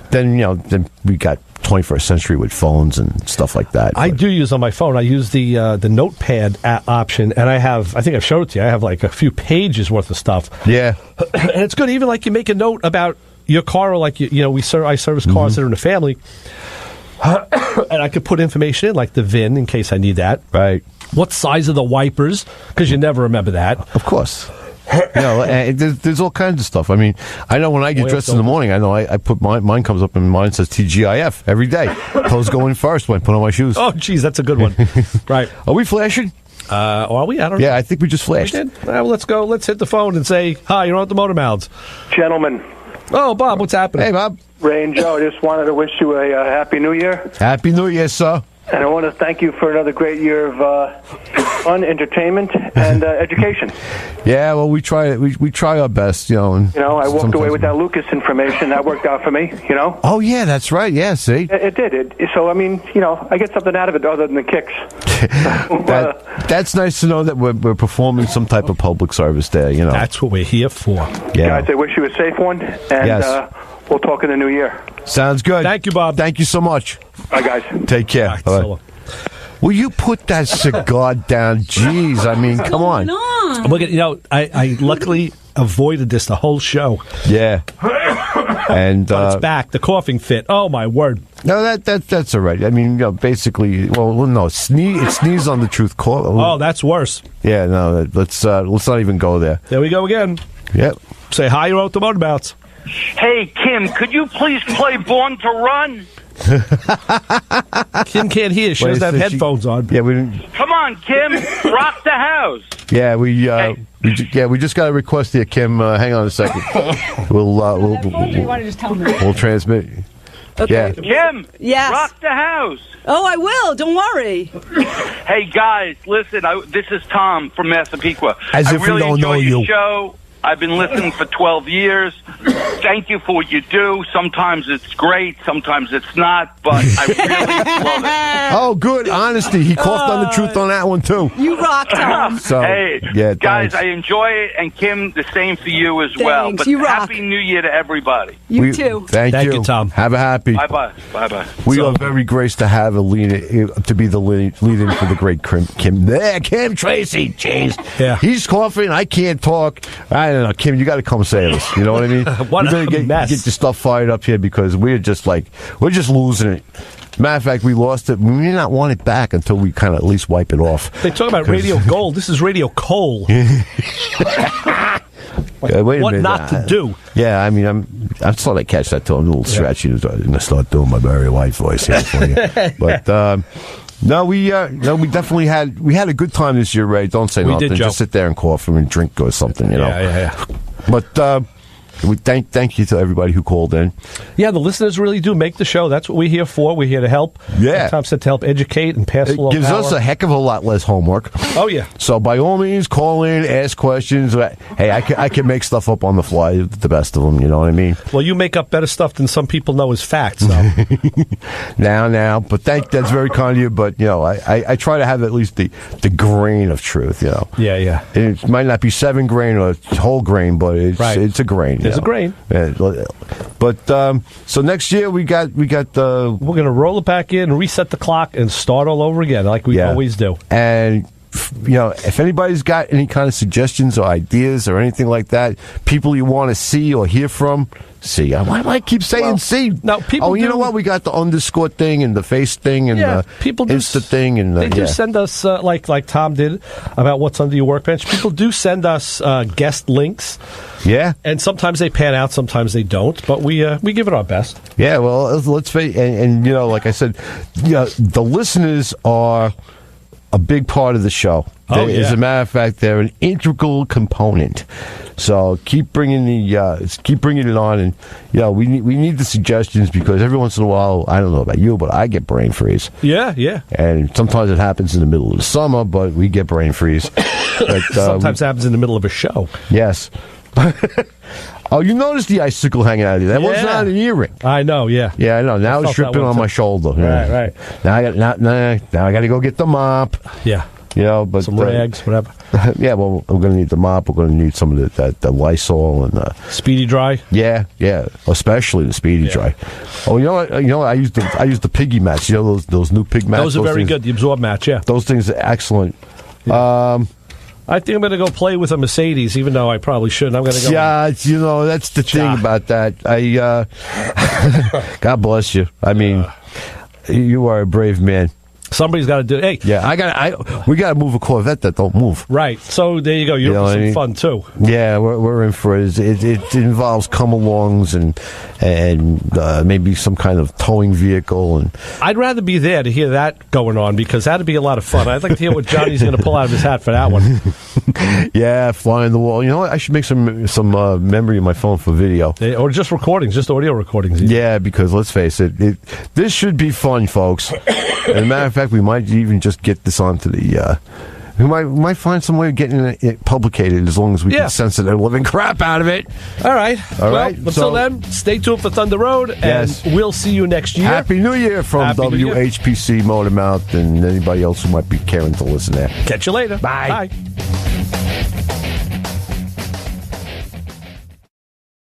then then we got 21st century with phones and stuff like that. I do use on my phone. I use the notepad option, and I think I've showed it to you. I have like a few pages worth of stuff. Yeah, and it's good. Even like you make a note about your car, or like I service cars that are in the family, and I could put information in like the VIN in case I need that. Right. What size are the wipers? Because you never remember that. Of course. There's all kinds of stuff. I mean, I know when I get dressed in the morning, I know I put mine comes up and mine says TGIF every day. Clothes go in first when I put on my shoes. Oh, geez, that's a good one. Right. Are we flashing? Are we? I don't know. Yeah, I think we just flashed. We did? Well, let's go. Let's hit the phone and say, hi, you're on the Motor Mouths. Gentlemen. Oh, Bob, what's happening? Hey, Bob. Ray and Joe, just wanted to wish you a Happy New Year. Happy New Year, sir. And I want to thank you for another great year of fun, entertainment, and education. Yeah, well, we try our best, And, I walked away with that Lucas information. That worked out for me, Oh, yeah, that's right. Yeah, see? It did. So, I mean, I get something out of it other than the kicks. That's nice to know that we're performing some type of public service there, That's what we're here for. Yeah. Guys, I wish you a safe one. And yes. We'll talk in the new year. Sounds good. Thank you, Bob. Thank you so much. Bye, guys. Take care. Right, so, will you put that cigar down? Jeez, I mean, come on. I luckily avoided this the whole show. Yeah. And but it's back. The coughing fit. Oh, my word. No, that's all right. I mean, basically, no, sneeze on the truth. Oh, that's worse. Yeah, no, let's not even go there. There we go again. Yep. Say hi, you're out the motormouths. Hey, Kim, could you please play Born to Run? Kim can't hear. She doesn't have headphones on. Yeah, we didn't. Come on, Kim, rock the house. Yeah, we just got a request here, Kim. Hang on a second. We'll transmit. Okay. Yeah. Kim, yes. Rock the house. Oh, I will. Don't worry. Hey, guys, listen. This is Tom from Massapequa. As if I really we don't know enjoy your you. show. I've been listening for 12 years. Thank you for what you do. Sometimes it's great, sometimes it's not, but I really love it. Oh, good. Honesty. He coughed on the truth on that one, too. You rock, Tom. So, hey, yeah, guys, thanks. I enjoy it, and Kim, the same for you as well. Thanks. But You rock. Happy New Year to everybody. You too. Thank you, Tom. Have a happy. Bye-bye. Bye-bye. We are very graced to have to be the lead-in for the great Kim. There, Kim Tracy. Jeez. Yeah. He's coughing. I can't talk. I don't know. Kim, you got to come save us. You know what I mean? What you a better mess. get your stuff fired up here because we're just losing it. Matter of fact, we lost it. We may not want it back until we kind of at least wipe it off. They talk about radio gold. This is radio coal. Wait a What minute. not to do? Yeah, I mean, I'm starting to catch that too. I'm a little stretchy and I'm going to start doing my Barry White voice here for you. But no, we definitely had a good time this year, Ray. Don't say We nothing. did, Joe. Just sit there and cough and drink or something, you know. Yeah. But we thank you to everybody who called in. Yeah, the listeners really do make the show. That's what we're here for. We're here to help. Yeah. Tom said to help educate and pass It along gives power. us a heck of a lot less homework. Oh, yeah. So by all means, call in, ask questions. Hey, I can make stuff up on the fly, the best of them, you know what I mean? Well, you make up better stuff than some people know as facts, so. Now, but that's very kind of you, but, you know, I try to have at least the grain of truth, you know. Yeah. It might not be 7 grain or whole grain, but it's a grain. There's a grain. Yeah, but so next year we got we're going to roll it back in, reset the clock, and start all over again like we always do. And you know, if anybody's got any kind of suggestions or ideas or anything like that, people you want to see or hear from, see. Why do I keep saying see? No, people. Oh, you know what? We got the underscore thing and the face thing and the people do Insta thing and they do send us like Tom did about what's under your workbench. People do send us guest links. Yeah, and sometimes they pan out, sometimes they don't. But we give it our best. Yeah, well, let's face and you know, like I said, you know, the listeners are a big part of the show. As a matter of fact, they're an integral component. So keep bringing it on, and you know, we need the suggestions because every once in a while, I don't know about you, but I get brain freeze. Yeah. And sometimes it happens in the middle of the summer, but we get brain freeze. But, sometimes it happens in the middle of a show. Yes. Oh, you noticed the icicle hanging out of you. That wasn't on an earring. I know, yeah. Yeah, I know. Now it's dripping on my shoulder. Right. Now I got to go get the mop. Yeah. You know, but some rags, whatever. Yeah, well, we're going to need the mop. We're going to need some of the Lysol and Speedy Dry. Yeah, especially the Speedy Dry. Oh, you know what? I use the piggy mats. You know those new pig mats. Those are very good. The absorb mats. Yeah, those things are excellent. Yeah. I think I'm going to go play with a Mercedes, even though I probably shouldn't. I'm going to go. Yeah, you know, that's the thing about that. God bless you. I mean, you are a brave man. Somebody's got to do it. Hey, yeah, we got to move a Corvette that don't move. Right. So there you go. You're in for some fun too. Yeah, we're in for it. It involves come-alongs and maybe some kind of towing vehicle. And I'd rather be there to hear that going on because that'd be a lot of fun. I'd like to hear what Johnny's going to pull out of his hat for that one. Yeah, flying the wall. You know what? I should make some memory in my phone for video. Or just recordings, just audio recordings. Even. Yeah, because let's face it, this should be fun, folks. As a matter of fact, we might even just get this onto the. We might find some way of getting it publicated as long as we can censor the living crap out of it. All right. Until So, then, stay tuned for Thunder Road, and we'll see you next year. Happy New Year from WHPC, MotorMouth, and anybody else who might be caring to listen there. Catch you later. Bye. Bye.